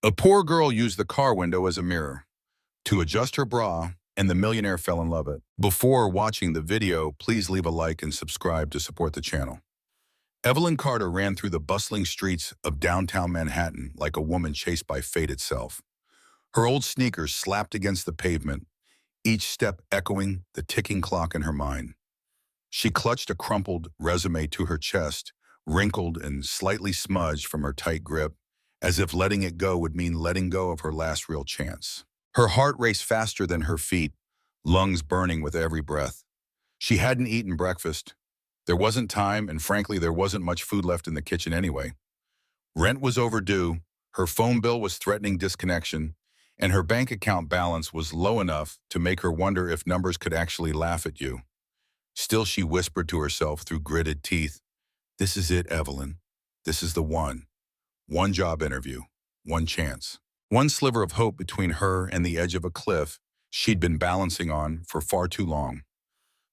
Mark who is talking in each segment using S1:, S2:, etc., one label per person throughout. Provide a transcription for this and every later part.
S1: A poor girl used the car window as a mirror to adjust her bra, and the millionaire fell in love with it. Before watching the video, please leave a like and subscribe to support the channel. Evelyn Carter ran through the bustling streets of downtown Manhattan like a woman chased by fate itself. Her old sneakers slapped against the pavement, each step echoing the ticking clock in her mind. She clutched a crumpled resume to her chest, wrinkled and slightly smudged from her tight grip, as if letting it go would mean letting go of her last real chance. Her heart raced faster than her feet, lungs burning with every breath. She hadn't eaten breakfast. There wasn't time, and frankly, there wasn't much food left in the kitchen anyway. Rent was overdue, her phone bill was threatening disconnection, and her bank account balance was low enough to make her wonder if numbers could actually laugh at you. Still, she whispered to herself through gritted teeth, "This is it, Evelyn. This is the one. One job interview. One chance." One sliver of hope between her and the edge of a cliff she'd been balancing on for far too long.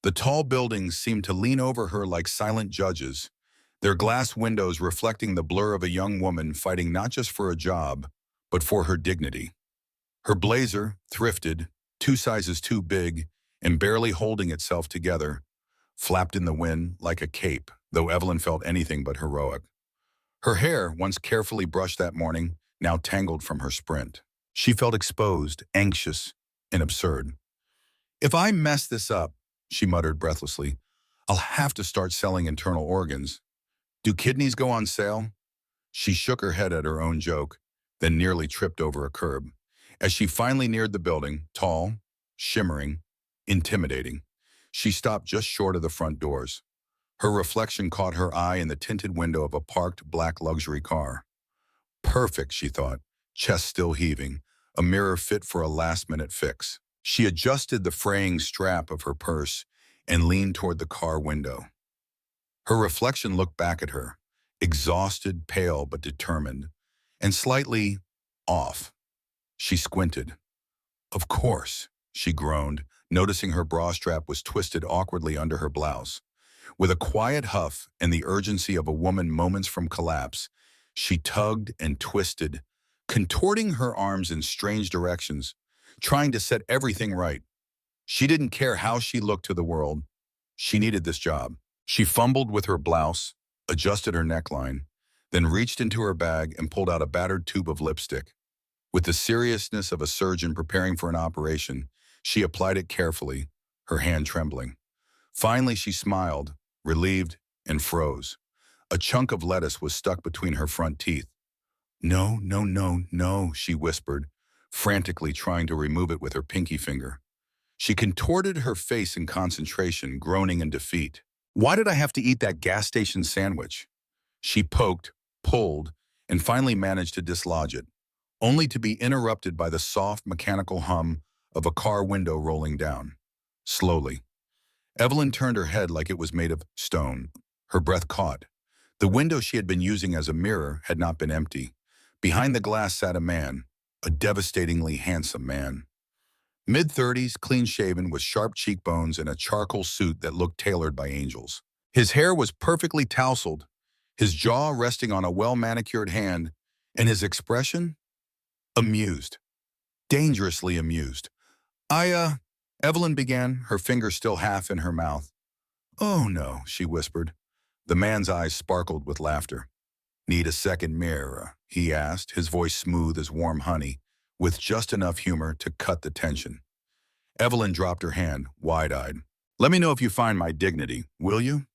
S1: The tall buildings seemed to lean over her like silent judges, their glass windows reflecting the blur of a young woman fighting not just for a job, but for her dignity. Her blazer, thrifted, 2 sizes too big, and barely holding itself together, flapped in the wind like a cape, though Evelyn felt anything but heroic. Her hair, once carefully brushed that morning, now tangled from her sprint. She felt exposed, anxious, and absurd. "If I mess this up," she muttered breathlessly, "I'll have to start selling internal organs. Do kidneys go on sale?" She shook her head at her own joke, then nearly tripped over a curb. As she finally neared the building, tall, shimmering, intimidating, she stopped just short of the front doors. Her reflection caught her eye in the tinted window of a parked black luxury car. Perfect, she thought, chest still heaving, a mirror fit for a last-minute fix. She adjusted the fraying strap of her purse and leaned toward the car window. Her reflection looked back at her, exhausted, pale but determined, and slightly off. She squinted. "Of course," she groaned, noticing her bra strap was twisted awkwardly under her blouse. With a quiet huff and the urgency of a woman moments from collapse, she tugged and twisted, contorting her arms in strange directions, trying to set everything right. She didn't care how she looked to the world. She needed this job. She fumbled with her blouse, adjusted her neckline, then reached into her bag and pulled out a battered tube of lipstick. With the seriousness of a surgeon preparing for an operation, she applied it carefully, her hand trembling. Finally, she smiled, relieved, and froze. A chunk of lettuce was stuck between her front teeth. "No, no, no, no," she whispered, frantically trying to remove it with her pinky finger. She contorted her face in concentration, groaning in defeat. "Why did I have to eat that gas station sandwich?" She poked, pulled, and finally managed to dislodge it, only to be interrupted by the soft mechanical hum of a car window rolling down. Slowly. Evelyn turned her head like it was made of stone. Her breath caught. The window she had been using as a mirror had not been empty. Behind the glass sat a man, a devastatingly handsome man. Mid-30s, clean-shaven, with sharp cheekbones and a charcoal suit that looked tailored by angels. His hair was perfectly tousled, his jaw resting on a well-manicured hand, and his expression? Amused. Dangerously amused. Evelyn began, her finger still half in her mouth. "Oh, no," she whispered. The man's eyes sparkled with laughter. "Need a second mirror?" he asked, his voice smooth as warm honey, with just enough humor to cut the tension. Evelyn dropped her hand, wide-eyed. "Let me know if you find my dignity, will you?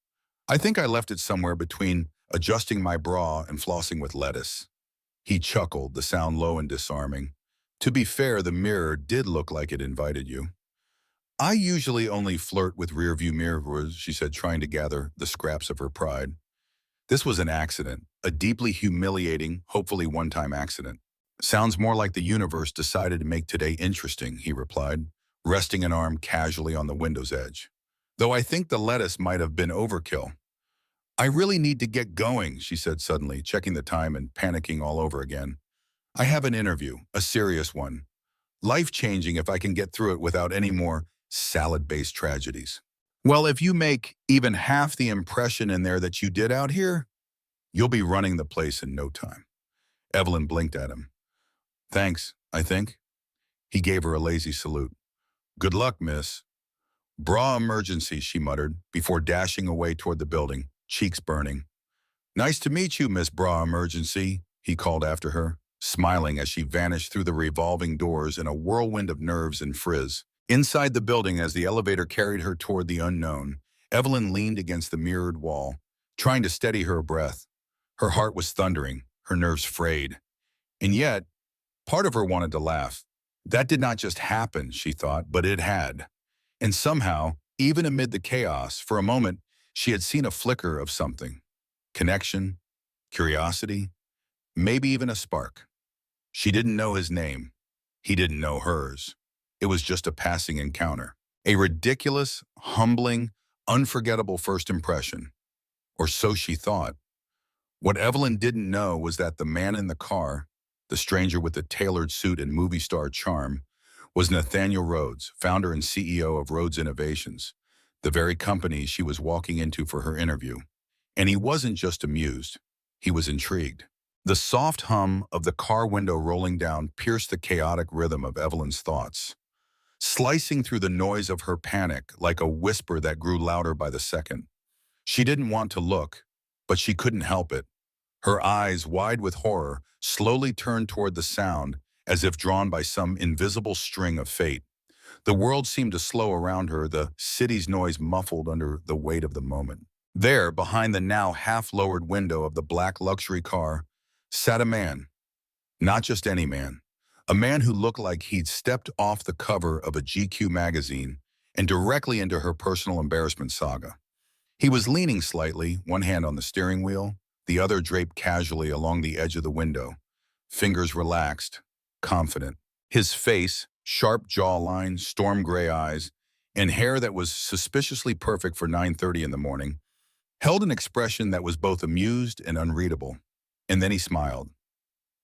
S1: I think I left it somewhere between adjusting my bra and flossing with lettuce." He chuckled, the sound low and disarming. "To be fair, the mirror did look like it invited you." "I usually only flirt with rearview mirrors," she said, trying to gather the scraps of her pride. "This was an accident, a deeply humiliating, hopefully one-time accident." "Sounds more like the universe decided to make today interesting," he replied, resting an arm casually on the window's edge. "Though I think the lettuce might have been overkill." "I really need to get going," she said suddenly, checking the time and panicking all over again. "I have an interview, a serious one. Life-changing if I can get through it without any more salad-based tragedies." "Well, if you make even half the impression in there that you did out here, you'll be running the place in no time." Evelyn blinked at him. Thanks, I think. He gave her a lazy salute. Good luck, miss. Bra emergency, she muttered, before dashing away toward the building, cheeks burning. Nice to meet you, Miss Bra Emergency, he called after her, smiling as she vanished through the revolving doors in a whirlwind of nerves and frizz. Inside the building, as the elevator carried her toward the unknown, Evelyn leaned against the mirrored wall, trying to steady her breath. Her heart was thundering, her nerves frayed. And yet, part of her wanted to laugh. That did not just happen, she thought, but it had. And somehow, even amid the chaos, for a moment, she had seen a flicker of something. Connection, curiosity, maybe even a spark. She didn't know his name. He didn't know hers. It was just a passing encounter. A ridiculous, humbling, unforgettable first impression. Or so she thought. What Evelyn didn't know was that the man in the car, the stranger with the tailored suit and movie star charm, was Nathaniel Rhodes, founder and CEO of Rhodes Innovations, the very company she was walking into for her interview. And he wasn't just amused. He was intrigued. The soft hum of the car window rolling down pierced the chaotic rhythm of Evelyn's thoughts, slicing through the noise of her panic like a whisper that grew louder by the second. She didn't want to look, but she couldn't help it. Her eyes, wide with horror, slowly turned toward the sound, as if drawn by some invisible string of fate. The world seemed to slow around her, the city's noise muffled under the weight of the moment. There, behind the now half-lowered window of the black luxury car, sat a man. Not just any man. A man who looked like he'd stepped off the cover of a GQ magazine and directly into her personal embarrassment saga. He was leaning slightly, one hand on the steering wheel, the other draped casually along the edge of the window, fingers relaxed, confident. His face, sharp jawline, storm gray eyes, and hair that was suspiciously perfect for 9:30 in the morning, held an expression that was both amused and unreadable. And then he smiled.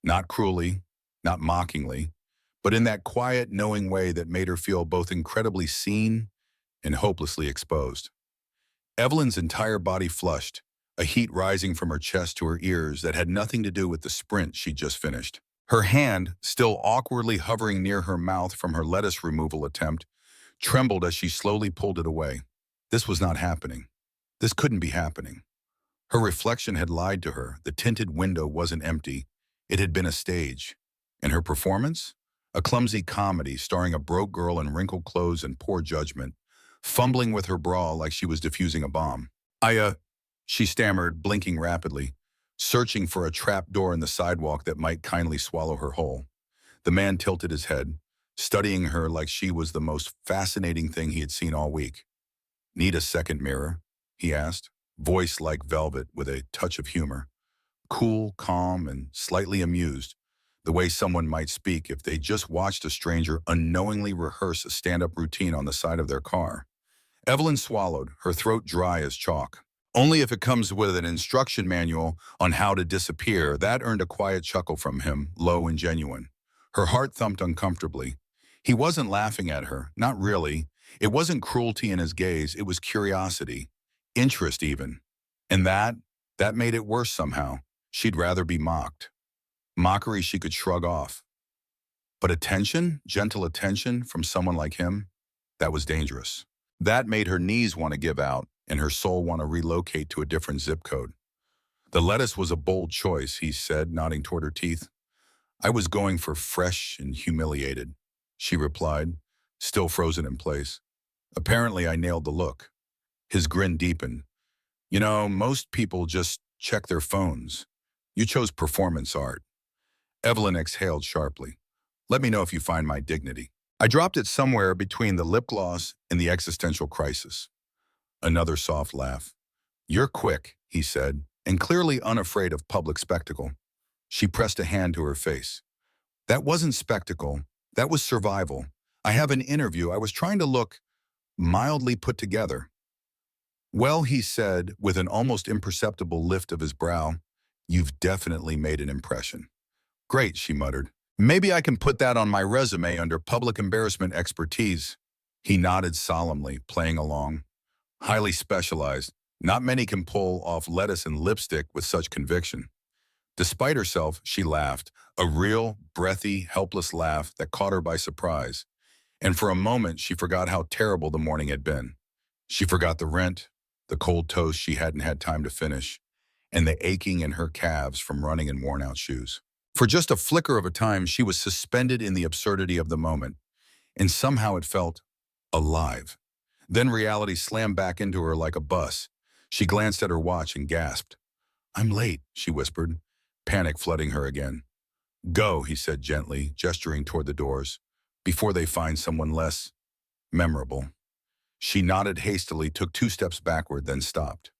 S1: Not cruelly, not mockingly, but in that quiet, knowing way that made her feel both incredibly seen and hopelessly exposed. Evelyn's entire body flushed, a heat rising from her chest to her ears that had nothing to do with the sprint she'd just finished. Her hand, still awkwardly hovering near her mouth from her lettuce removal attempt, trembled as she slowly pulled it away. This was not happening. This couldn't be happening. Her reflection had lied to her. The tinted window wasn't empty. It had been a stage. And her performance? A clumsy comedy starring a broke girl in wrinkled clothes and poor judgment, fumbling with her bra like she was defusing a bomb. She stammered, blinking rapidly, searching for a trap door in the sidewalk that might kindly swallow her whole. The man tilted his head, studying her like she was the most fascinating thing he had seen all week. Need a second mirror? He asked, voice like velvet with a touch of humor. Cool, calm, and slightly amused, the way someone might speak if they just watched a stranger unknowingly rehearse a stand-up routine on the side of their car. Evelyn swallowed, her throat dry as chalk. Only if it comes with an instruction manual on how to disappear. That earned a quiet chuckle from him, low and genuine. Her heart thumped uncomfortably. He wasn't laughing at her, not really. It wasn't cruelty in his gaze, it was curiosity. Interest even. And that made it worse somehow. She'd rather be mocked. Mockery she could shrug off. But attention, gentle attention from someone like him, that was dangerous. That made her knees want to give out and her soul want to relocate to a different zip code. The lettuce was a bold choice, he said, nodding toward her teeth. I was going for fresh and humiliated, she replied, still frozen in place. Apparently I nailed the look. His grin deepened. You know, most people just check their phones. You chose performance art. Evelyn exhaled sharply. Let me know if you find my dignity. I dropped it somewhere between the lip gloss and the existential crisis. Another soft laugh. You're quick, he said, and clearly unafraid of public spectacle. She pressed a hand to her face. That wasn't spectacle. That was survival. I have an interview. I was trying to look mildly put together. Well, he said, with an almost imperceptible lift of his brow, you've definitely made an impression. Great, she muttered. Maybe I can put that on my resume under public embarrassment expertise. He nodded solemnly, playing along. Highly specialized. Not many can pull off lettuce and lipstick with such conviction. Despite herself, she laughed, a real, breathy, helpless laugh that caught her by surprise. And for a moment, she forgot how terrible the morning had been. She forgot the rent, the cold toast she hadn't had time to finish, and the aching in her calves from running in worn-out shoes. For just a flicker of a time, she was suspended in the absurdity of the moment, and somehow it felt alive. Then reality slammed back into her like a bus. She glanced at her watch and gasped. "I'm late," she whispered, panic flooding her again. "Go," he said gently, gesturing toward the doors, "before they find someone less memorable." She nodded hastily, took 2 steps backward, then stopped.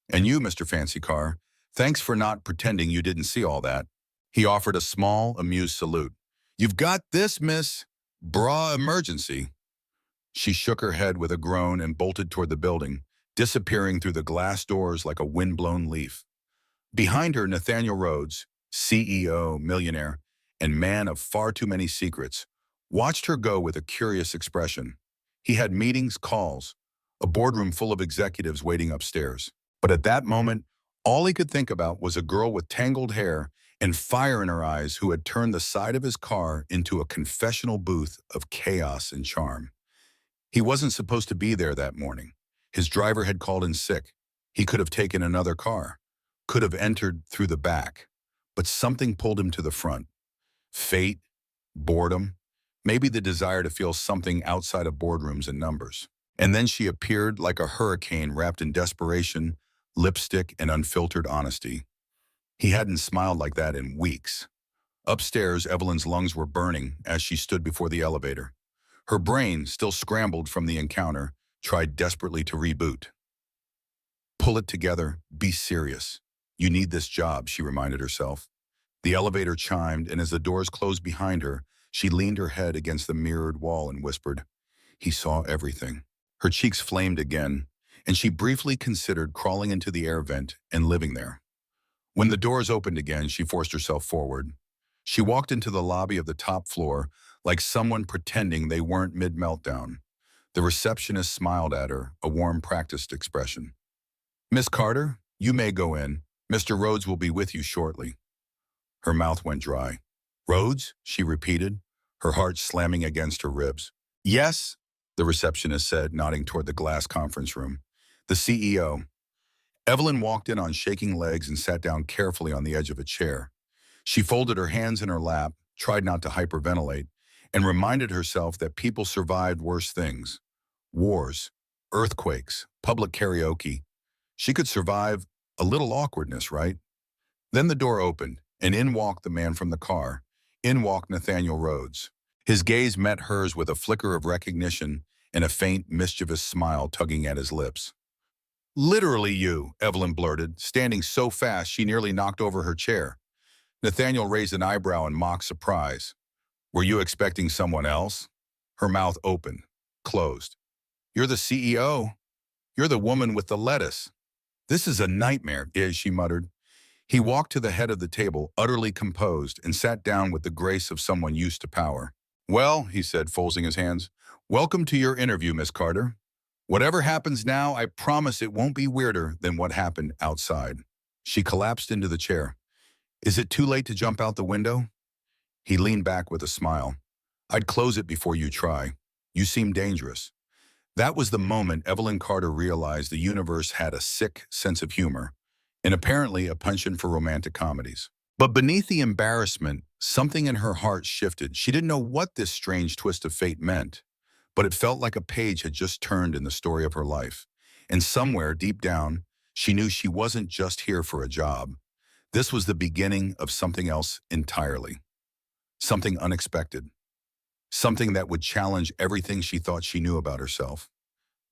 S1: "And you, Mr. Fancy Car, thanks for not pretending you didn't see all that." He offered a small, amused salute. "You've got this, miss. Bra emergency." She shook her head with a groan and bolted toward the building, disappearing through the glass doors like a wind-blown leaf. Behind her, Nathaniel Rhodes, CEO, millionaire, and man of far too many secrets, watched her go with a curious expression. He had meetings, calls, a boardroom full of executives waiting upstairs. But at that moment, all he could think about was a girl with tangled hair and fire in her eyes who had turned the side of his car into a confessional booth of chaos and charm. He wasn't supposed to be there that morning. His driver had called in sick. He could have taken another car, could have entered through the back, but something pulled him to the front. Fate, boredom, maybe the desire to feel something outside of boardrooms and numbers. And then she appeared like a hurricane wrapped in desperation, lipstick, and unfiltered honesty. He hadn't smiled like that in weeks. Upstairs, Evelyn's lungs were burning as she stood before the elevator. Her brain, still scrambled from the encounter, tried desperately to reboot. "Pull it together, be serious. You need this job," she reminded herself. The elevator chimed, and as the doors closed behind her, she leaned her head against the mirrored wall and whispered, "He saw everything." Her cheeks flamed again, and she briefly considered crawling into the air vent and living there. When the doors opened again, she forced herself forward. She walked into the lobby of the top floor like someone pretending they weren't mid-meltdown. The receptionist smiled at her, a warm, practiced expression. "Miss Carter, you may go in. Mr. Rhodes will be with you shortly." Her mouth went dry. "Rhodes?" she repeated, her heart slamming against her ribs. "Yes," the receptionist said, nodding toward the glass conference room. "The CEO." Evelyn walked in on shaking legs and sat down carefully on the edge of a chair. She folded her hands in her lap, tried not to hyperventilate, and reminded herself that people survived worse things. Wars, earthquakes, public karaoke. She could survive a little awkwardness, right? Then the door opened, and in walked the man from the car. In walked Nathaniel Rhodes. His gaze met hers with a flicker of recognition and a faint, mischievous smile tugging at his lips. "Literally you," Evelyn blurted, standing so fast she nearly knocked over her chair. Nathaniel raised an eyebrow in mock surprise. "Were you expecting someone else?" Her mouth opened, closed. "You're the CEO. You're the woman with the lettuce." "This is a nightmare," she muttered. He walked to the head of the table, utterly composed, and sat down with the grace of someone used to power. "Well," he said, folding his hands, "welcome to your interview, Miss Carter. Whatever happens now, I promise it won't be weirder than what happened outside." She collapsed into the chair. "Is it too late to jump out the window?" He leaned back with a smile. "I'd close it before you try. You seem dangerous." That was the moment Evelyn Carter realized the universe had a sick sense of humor, and apparently a penchant for romantic comedies. But beneath the embarrassment, something in her heart shifted. She didn't know what this strange twist of fate meant, but it felt like a page had just turned in the story of her life. And somewhere, deep down, she knew she wasn't just here for a job. This was the beginning of something else entirely. Something unexpected. Something that would challenge everything she thought she knew about herself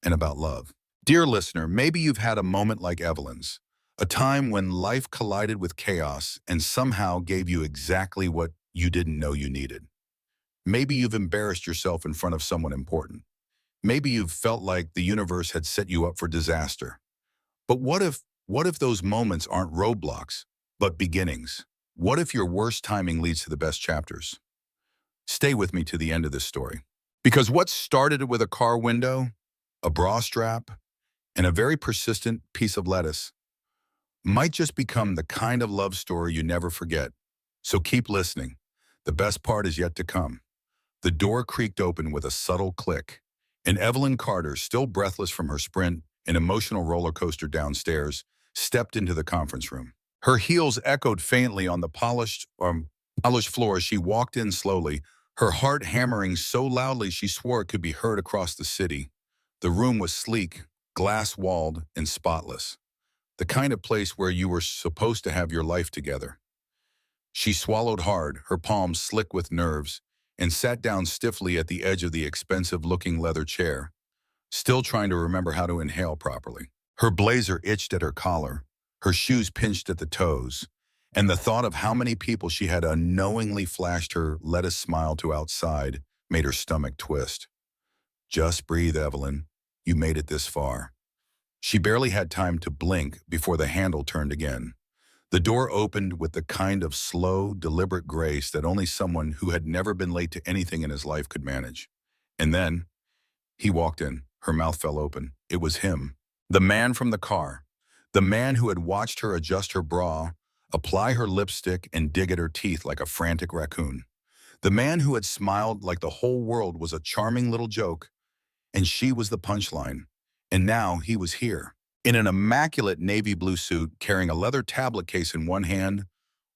S1: and about love. Dear listener, maybe you've had a moment like Evelyn's, a time when life collided with chaos and somehow gave you exactly what you didn't know you needed. Maybe you've embarrassed yourself in front of someone important. Maybe you've felt like the universe had set you up for disaster. But what if those moments aren't roadblocks, but beginnings? What if your worst timing leads to the best chapters? Stay with me to the end of this story. Because what started with a car window, a bra strap, and a very persistent piece of lettuce might just become the kind of love story you never forget. So keep listening. The best part is yet to come. The door creaked open with a subtle click, and Evelyn Carter, still breathless from her sprint, an emotional roller coaster downstairs, stepped into the conference room. Her heels echoed faintly on the polished floor as she walked in slowly, her heart hammering so loudly she swore it could be heard across the city. The room was sleek, glass-walled, and spotless. The kind of place where you were supposed to have your life together. She swallowed hard, her palms slick with nerves, and sat down stiffly at the edge of the expensive-looking leather chair, still trying to remember how to inhale properly. Her blazer itched at her collar, her shoes pinched at the toes, and the thought of how many people she had unknowingly flashed her lettuce smile to outside made her stomach twist. Just breathe, Evelyn. You made it this far. She barely had time to blink before the handle turned again. The door opened with the kind of slow, deliberate grace that only someone who had never been late to anything in his life could manage. And then, he walked in. Her mouth fell open. It was him. The man from the car. The man who had watched her adjust her bra, apply her lipstick, and dig at her teeth like a frantic raccoon. The man who had smiled like the whole world was a charming little joke, and she was the punchline. And now he was here, in an immaculate navy blue suit, carrying a leather tablet case in one hand,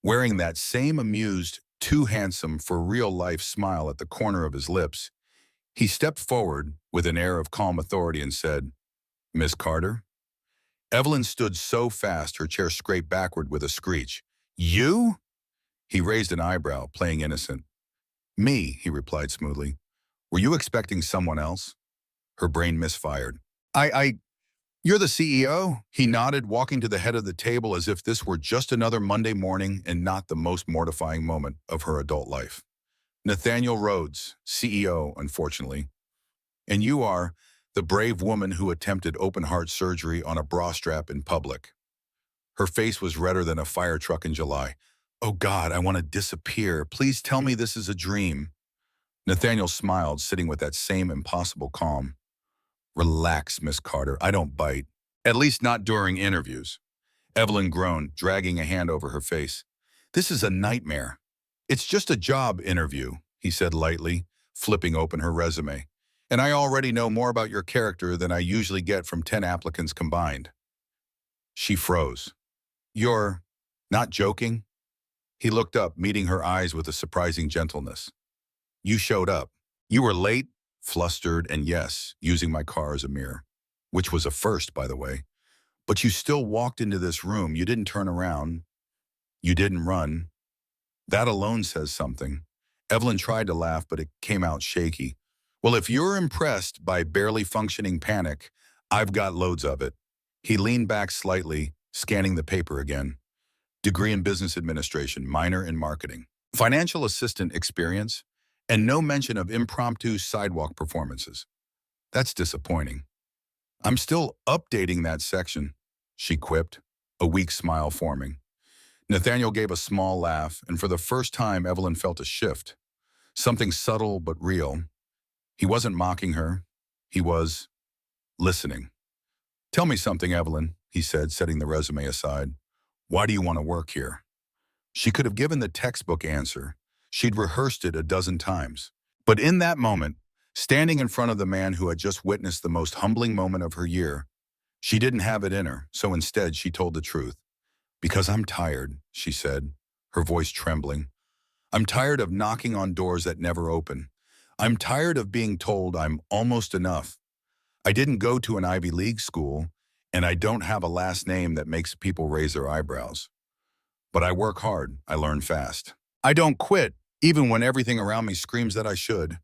S1: wearing that same amused, too handsome for real-life smile at the corner of his lips. He stepped forward with an air of calm authority and said, "Miss Carter?" Evelyn stood so fast her chair scraped backward with a screech. "You?" He raised an eyebrow, playing innocent. "Me," he replied smoothly. "Were you expecting someone else?" Her brain misfired. You're the CEO?" He nodded, walking to the head of the table as if this were just another Monday morning and not the most mortifying moment of her adult life. "Nathaniel Rhodes, CEO, unfortunately. And you are the brave woman who attempted open-heart surgery on a bra strap in public." Her face was redder than a fire truck in July. "Oh God, I want to disappear. Please tell me this is a dream." Nathaniel smiled, sitting with that same impossible calm. "Relax, Miss Carter. I don't bite. At least not during interviews." Evelyn groaned, dragging a hand over her face. "This is a nightmare." "It's just a job interview," he said lightly, flipping open her resume. "And I already know more about your character than I usually get from 10 applicants combined." She froze. "You're not joking?" He looked up, meeting her eyes with a surprising gentleness. "You showed up. You were late, flustered, and yes, using my car as a mirror. Which was a first, by the way. But you still walked into this room. You didn't turn around. You didn't run. That alone says something." Evelyn tried to laugh, but it came out shaky. "Well, if you're impressed by barely functioning panic, I've got loads of it." He leaned back slightly, scanning the paper again. "Degree in business administration, minor in marketing. Financial assistant experience, and no mention of impromptu sidewalk performances. That's disappointing." "I'm still updating that section," she quipped, a weak smile forming. Nathaniel gave a small laugh, and for the first time Evelyn felt a shift. Something subtle but real. He wasn't mocking her. He was listening. "Tell me something, Evelyn," he said, setting the resume aside. "Why do you want to work here?" She could have given the textbook answer. She'd rehearsed it a dozen times. But in that moment, standing in front of the man who had just witnessed the most humbling moment of her year, she didn't have it in her, so instead she told the truth. "Because I'm tired," she said, her voice trembling. "I'm tired of knocking on doors that never open. I'm tired of being told I'm almost enough. I didn't go to an Ivy League school, and I don't have a last name that makes people raise their eyebrows. But I work hard, I learn fast. I don't quit, even when everything around me screams that I should.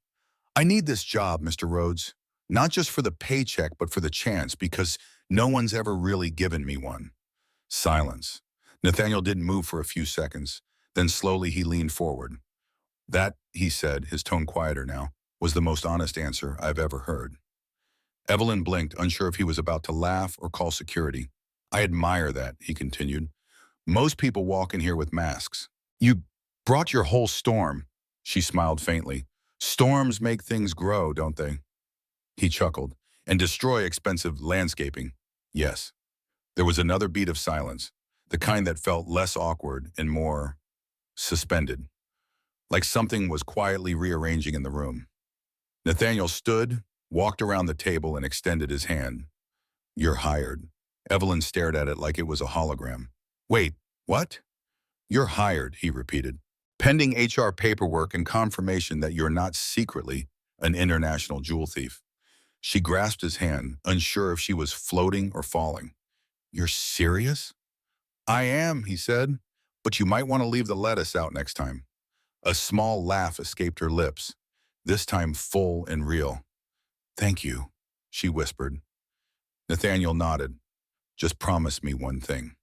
S1: I need this job, Mr. Rhodes, not just for the paycheck, but for the chance, because no one's ever really given me one." Silence. Nathaniel didn't move for a few seconds. Then slowly he leaned forward. "That," he said, his tone quieter now, "was the most honest answer I've ever heard." Evelyn blinked, unsure if he was about to laugh or call security. "I admire that," he continued. "Most people walk in here with masks. You brought your whole storm." She smiled faintly. "Storms make things grow, don't they?" He chuckled. "And destroy expensive landscaping." "Yes." There was another beat of silence. the kind that felt less awkward and more suspended, like something was quietly rearranging in the room. Nathaniel stood, walked around the table, and extended his hand. "You're hired." Evelyn stared at it like it was a hologram. "Wait, what?" "You're hired," he repeated. "Pending HR paperwork and confirmation that you're not secretly an international jewel thief." She grasped his hand, unsure if she was floating or falling. "You're serious?" "I am," he said, "but you might want to leave the lettuce out next time." A small laugh escaped her lips, this time full and real. "Thank you," she whispered. Nathaniel nodded. "Just promise me one thing."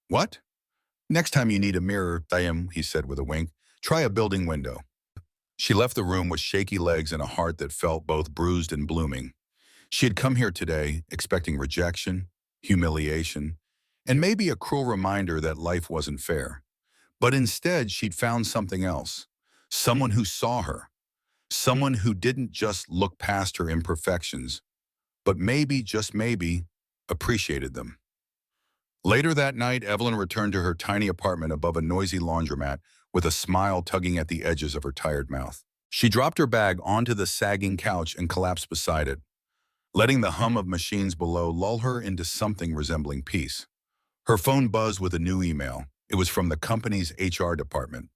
S1: "What?" "Next time you need a mirror, Diane," he said with a wink, "try a building window." She left the room with shaky legs and a heart that felt both bruised and blooming. She had come here today expecting rejection, humiliation, and maybe a cruel reminder that life wasn't fair. But instead, she'd found something else. Someone who saw her. Someone who didn't just look past her imperfections, but maybe, just maybe, appreciated them. Later that night, Evelyn returned to her tiny apartment above a noisy laundromat with a smile tugging at the edges of her tired mouth. She dropped her bag onto the sagging couch and collapsed beside it, letting the hum of machines below lull her into something resembling peace. Her phone buzzed with a new email. It was from the company's HR department.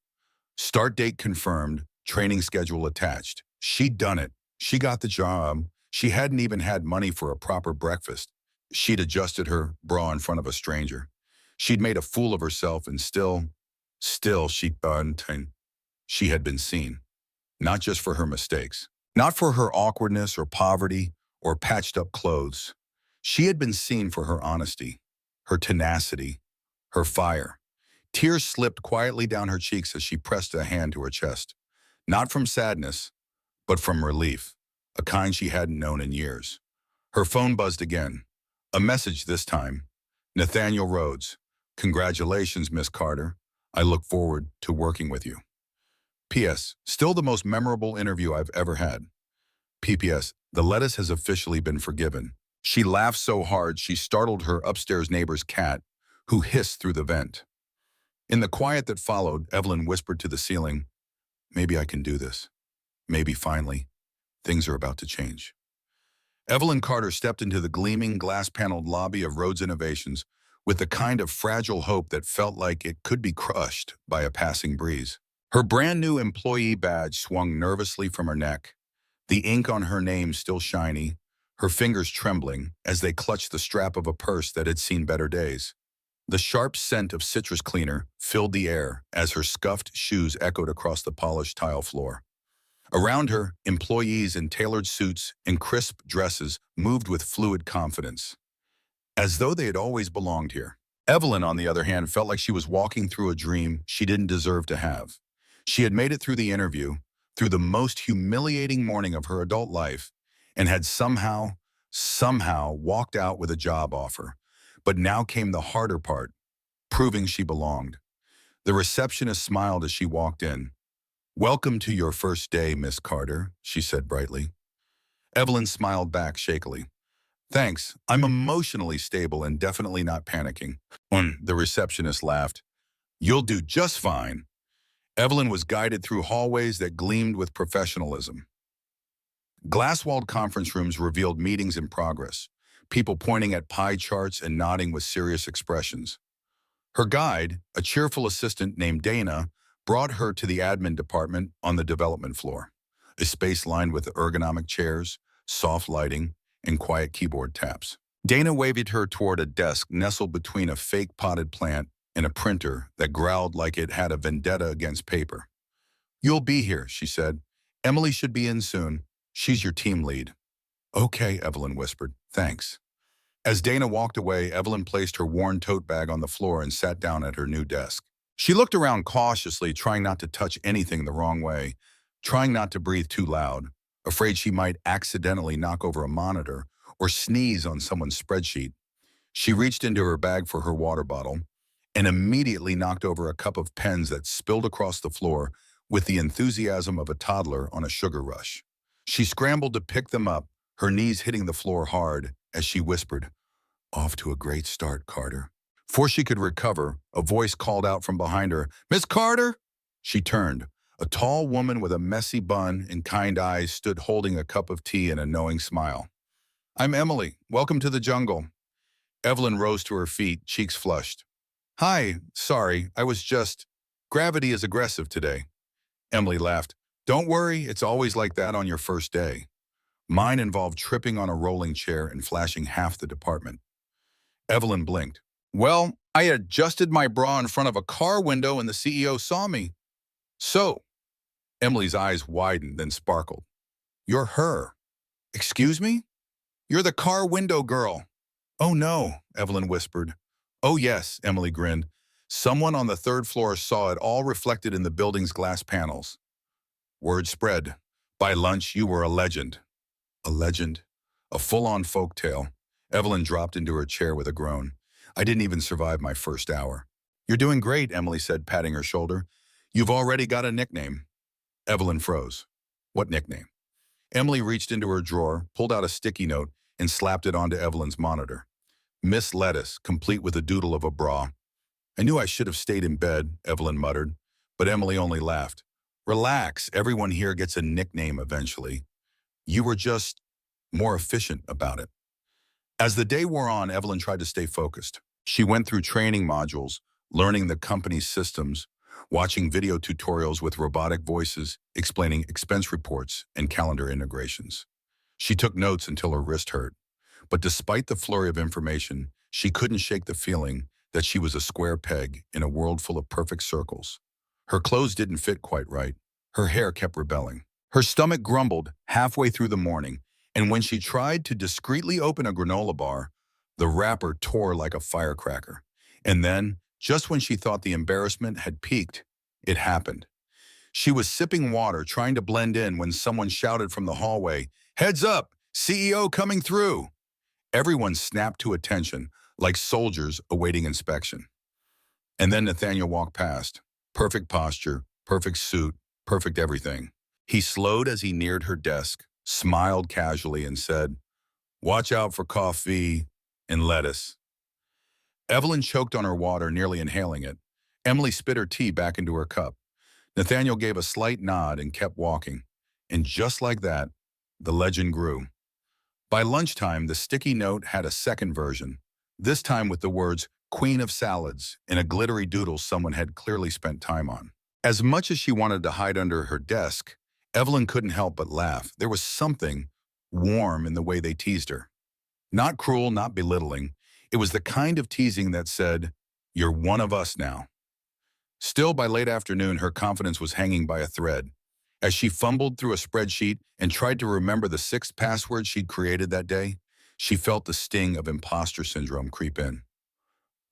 S1: Start date confirmed, training schedule attached. She'd done it. She got the job. She hadn't even had money for a proper breakfast. She'd adjusted her bra in front of a stranger. She'd made a fool of herself and still she'd done. She had been seen. Not just for her mistakes. Not for her awkwardness or poverty or patched up clothes. She had been seen for her honesty, her tenacity, her fire. Tears slipped quietly down her cheeks as she pressed a hand to her chest. Not from sadness, but from relief, a kind she hadn't known in years. Her phone buzzed again. A message this time. Nathaniel Rhodes. "Congratulations, Miss Carter. I look forward to working with you. P.S. Still the most memorable interview I've ever had. P.P.S. The lettuce has officially been forgiven." She laughed so hard she startled her upstairs neighbor's cat, who hissed through the vent. In the quiet that followed, Evelyn whispered to the ceiling, "Maybe I can do this. Maybe finally, things are about to change." Evelyn Carter stepped into the gleaming, glass-paneled lobby of Rhodes Innovations with the kind of fragile hope that felt like it could be crushed by a passing breeze. Her brand-new employee badge swung nervously from her neck, the ink on her name still shiny, her fingers trembling as they clutched the strap of a purse that had seen better days. The sharp scent of citrus cleaner filled the air as her scuffed shoes echoed across the polished tile floor. Around her, employees in tailored suits and crisp dresses moved with fluid confidence, as though they had always belonged here. Evelyn, on the other hand, felt like she was walking through a dream she didn't deserve to have. She had made it through the interview, through the most humiliating morning of her adult life, and had somehow walked out with a job offer. But now came the harder part, proving she belonged. The receptionist smiled as she walked in. "Welcome to your first day, Miss Carter," she said brightly. Evelyn smiled back shakily. "Thanks, I'm emotionally stable and definitely not panicking." The receptionist laughed. "You'll do just fine." Evelyn was guided through hallways that gleamed with professionalism. Glass-walled conference rooms revealed meetings in progress, people pointing at pie charts and nodding with serious expressions. Her guide, a cheerful assistant named Dana, brought her to the admin department on the development floor, a space lined with ergonomic chairs, soft lighting, and quiet keyboard taps. Dana waved her toward a desk nestled between a fake potted plant and a printer that growled like it had a vendetta against paper. "You'll be here," she said. "Emily should be in soon. She's your team lead." "Okay," Evelyn whispered. "Thanks." As Dana walked away, Evelyn placed her worn tote bag on the floor and sat down at her new desk. She looked around cautiously, trying not to touch anything the wrong way, trying not to breathe too loud, afraid she might accidentally knock over a monitor or sneeze on someone's spreadsheet. She reached into her bag for her water bottle and immediately knocked over a cup of pens that spilled across the floor with the enthusiasm of a toddler on a sugar rush. She scrambled to pick them up, her knees hitting the floor hard as she whispered, "Off to a great start, Carter." Before she could recover, a voice called out from behind her, "Miss Carter?" She turned. A tall woman with a messy bun and kind eyes stood holding a cup of tea and a knowing smile. "I'm Emily. Welcome to the jungle." Evelyn rose to her feet, cheeks flushed. "Hi, sorry, I was just... Gravity is aggressive today." Emily laughed. "Don't worry, it's always like that on your first day." Mine involved tripping on a rolling chair and flashing half the department. Evelyn blinked. "Well, I adjusted my bra in front of a car window and the CEO saw me." "So?" Emily's eyes widened, then sparkled. "You're her." "Excuse me?" "You're the car window girl." "Oh no," Evelyn whispered. "Oh yes," Emily grinned. "Someone on the third floor saw it all reflected in the building's glass panels." Word spread. By lunch, you were a legend. A legend? A full-on folktale. Evelyn dropped into her chair with a groan. "I didn't even survive my first hour." "You're doing great," Emily said, patting her shoulder. "You've already got a nickname." Evelyn froze. "What nickname?" Emily reached into her drawer, pulled out a sticky note, and slapped it onto Evelyn's monitor. "Miss Lettuce, complete with a doodle of a bra." "I knew I should have stayed in bed," Evelyn muttered, but Emily only laughed. "Relax, everyone here gets a nickname eventually. You were just more efficient about it." As the day wore on, Evelyn tried to stay focused. She went through training modules, learning the company's systems, watching video tutorials with robotic voices, explaining expense reports and calendar integrations. She took notes until her wrist hurt. But despite the flurry of information, she couldn't shake the feeling that she was a square peg in a world full of perfect circles. Her clothes didn't fit quite right. Her hair kept rebelling. Her stomach grumbled halfway through the morning, and when she tried to discreetly open a granola bar, the wrapper tore like a firecracker. And then, just when she thought the embarrassment had peaked, it happened. She was sipping water, trying to blend in when someone shouted from the hallway, "Heads up! CEO coming through!" Everyone snapped to attention, like soldiers awaiting inspection. And then Nathaniel walked past. Perfect posture, perfect suit, perfect everything. He slowed as he neared her desk, smiled casually, and said, "Watch out for coffee and lettuce." Evelyn choked on her water, nearly inhaling it. Emily spit her tea back into her cup. Nathaniel gave a slight nod and kept walking. And just like that, the legend grew. By lunchtime, the sticky note had a second version, this time with the words "Queen of Salads" in a glittery doodle someone had clearly spent time on. As much as she wanted to hide under her desk, Evelyn couldn't help but laugh. There was something warm in the way they teased her. Not cruel, not belittling. It was the kind of teasing that said, "You're one of us now." Still, by late afternoon, her confidence was hanging by a thread. As she fumbled through a spreadsheet and tried to remember the 6 passwords she'd created that day, she felt the sting of imposter syndrome creep in.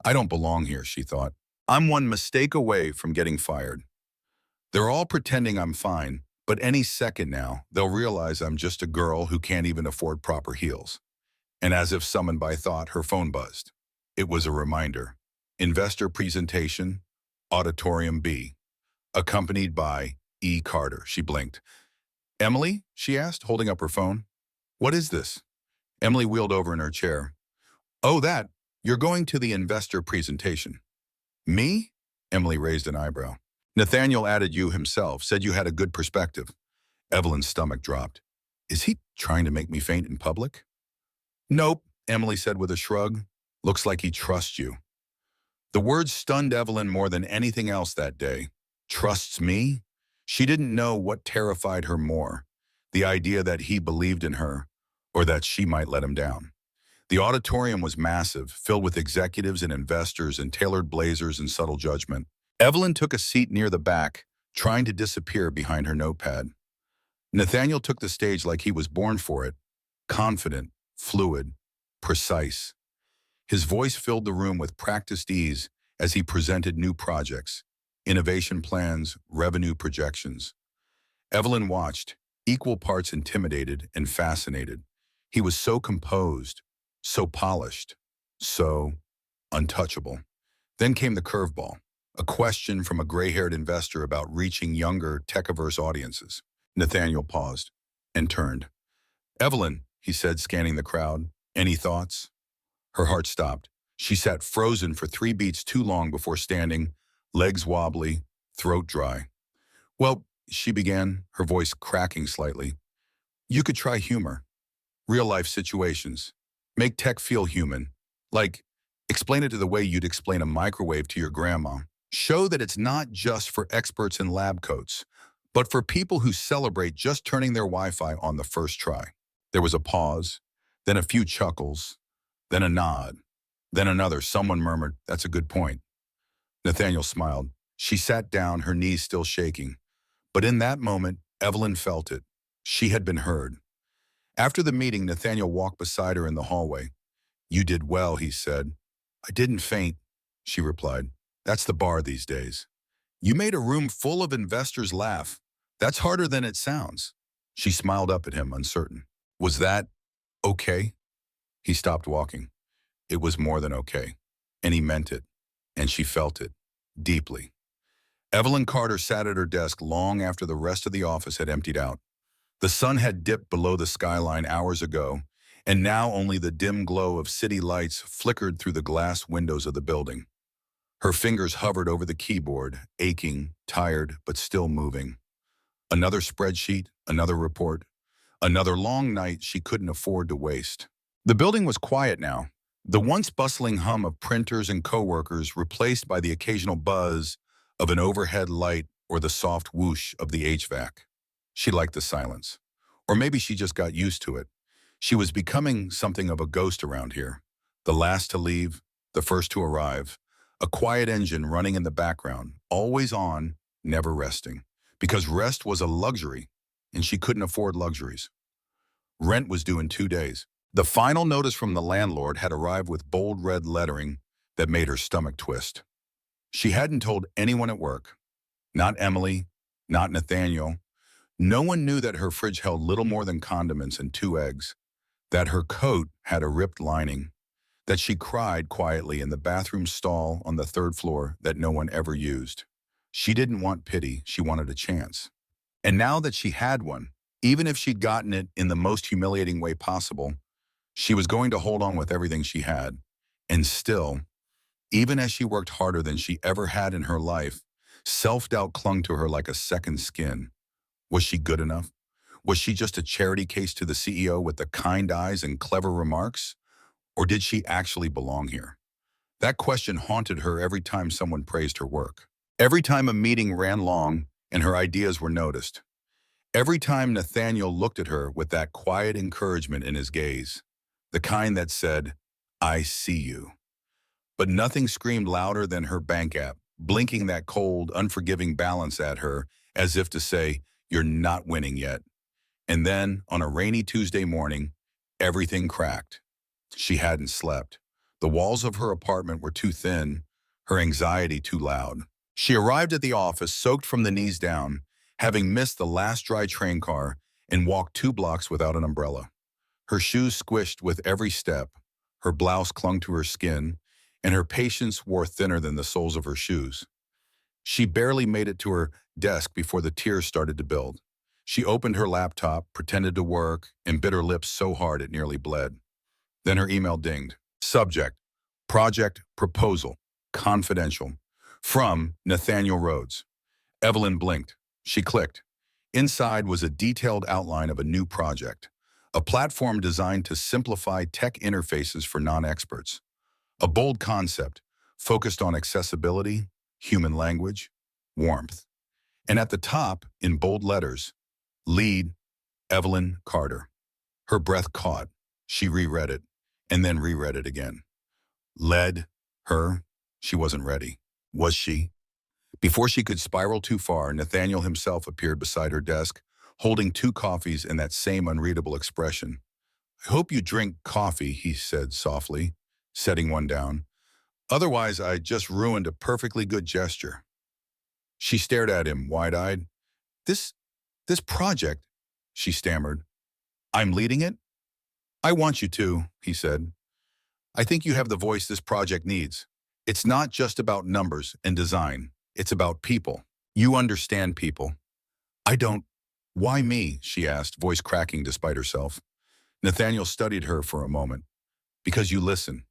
S1: "I don't belong here," she thought. "I'm one mistake away from getting fired. They're all pretending I'm fine, but any second now, they'll realize I'm just a girl who can't even afford proper heels." And as if summoned by thought, her phone buzzed. It was a reminder. Investor presentation, Auditorium B, accompanied by E. Carter. She blinked. "Emily?" she asked, holding up her phone. "What is this?" Emily wheeled over in her chair. "Oh, that. You're going to the investor presentation." "Me?" Emily raised an eyebrow. "Nathaniel added you himself, said you had a good perspective." Evelyn's stomach dropped. "Is he trying to make me faint in public?" "Nope," Emily said with a shrug. "Looks like he trusts you." The words stunned Evelyn more than anything else that day. Trusts me? She didn't know what terrified her more, the idea that he believed in her, or that she might let him down. The auditorium was massive, filled with executives and investors in tailored blazers and subtle judgment. Evelyn took a seat near the back, trying to disappear behind her notepad. Nathaniel took the stage like he was born for it, confident, fluid, precise. His voice filled the room with practiced ease as he presented new projects, innovation plans, revenue projections. Evelyn watched, equal parts intimidated and fascinated. He was so composed, so polished, so untouchable. Then came the curveball, a question from a gray-haired investor about reaching younger, tech-averse audiences. Nathaniel paused and turned. "Evelyn," he said, scanning the crowd, "any thoughts?" Her heart stopped. She sat frozen for 3 beats too long before standing, legs wobbly, throat dry. Well, she began, her voice cracking slightly. You could try humor, real-life situations. Make tech feel human. Like, explain it to the way you'd explain a microwave to your grandma. Show that it's not just for experts in lab coats, but for people who celebrate just turning their Wi-Fi on the first try. There was a pause, then a few chuckles, then a nod, then another. Someone murmured, "That's a good point." Nathaniel smiled. She sat down, her knees still shaking. But in that moment, Evelyn felt it. She had been heard. After the meeting, Nathaniel walked beside her in the hallway. "You did well," he said. "I didn't faint," she replied. "That's the bar these days." "You made a room full of investors laugh. That's harder than it sounds." She smiled up at him, uncertain. "Was that okay?" He stopped walking. It was more than okay. And he meant it. And she felt it. Deeply. Evelyn Carter sat at her desk long after the rest of the office had emptied out. The sun had dipped below the skyline hours ago, and now only the dim glow of city lights flickered through the glass windows of the building. Her fingers hovered over the keyboard, aching, tired, but still moving. Another spreadsheet, another report, another long night she couldn't afford to waste. The building was quiet now, the once bustling hum of printers and coworkers replaced by the occasional buzz of an overhead light or the soft whoosh of the HVAC. She liked the silence. Or maybe she just got used to it. She was becoming something of a ghost around here. The last to leave, the first to arrive. A quiet engine running in the background, always on, never resting. Because rest was a luxury, and she couldn't afford luxuries. Rent was due in 2 days. The final notice from the landlord had arrived with bold red lettering that made her stomach twist. She hadn't told anyone at work. Not Emily, not Nathaniel. No one knew that her fridge held little more than condiments and 2 eggs, that her coat had a ripped lining, that she cried quietly in the bathroom stall on the 3rd floor that no one ever used. She didn't want pity, she wanted a chance. And now that she had one, even if she'd gotten it in the most humiliating way possible, she was going to hold on with everything she had. And still, even as she worked harder than she ever had in her life, self-doubt clung to her like a second skin. Was she good enough? Was she just a charity case to the CEO with the kind eyes and clever remarks? Or did she actually belong here? That question haunted her every time someone praised her work. Every time a meeting ran long and her ideas were noticed. Every time Nathaniel looked at her with that quiet encouragement in his gaze. The kind that said, "I see you." But nothing screamed louder than her bank app, blinking that cold, unforgiving balance at her as if to say, "You're not winning yet." And then, on a rainy Tuesday morning, everything cracked. She hadn't slept. The walls of her apartment were too thin, her anxiety too loud. She arrived at the office soaked from the knees down, having missed the last dry train car, and walked 2 blocks without an umbrella. Her shoes squished with every step, her blouse clung to her skin, and her patience wore thinner than the soles of her shoes. She barely made it to her desk before the tears started to build. She opened her laptop, pretended to work, and bit her lips so hard it nearly bled. Then her email dinged. Subject: Project Proposal. Confidential. From Nathaniel Rhodes. Evelyn blinked. She clicked. Inside was a detailed outline of a new project, a platform designed to simplify tech interfaces for non-experts. A bold concept, focused on accessibility, human language, warmth. And at the top, in bold letters, Lead, Evelyn Carter. Her breath caught. She reread it, and then reread it again. Led, her, she wasn't ready. Was she? Before she could spiral too far, Nathaniel himself appeared beside her desk, holding 2 coffees and that same unreadable expression. "I hope you drink coffee," he said softly, setting one down. "Otherwise, I just ruined a perfectly good gesture." She stared at him, wide-eyed. This project," she stammered. "I'm leading it?" "I want you to," he said. "I think you have the voice this project needs. It's not just about numbers and design. It's about people. You understand people." "I don't." "Why me?" she asked, voice cracking despite herself. Nathaniel studied her for a moment. "Because you listen.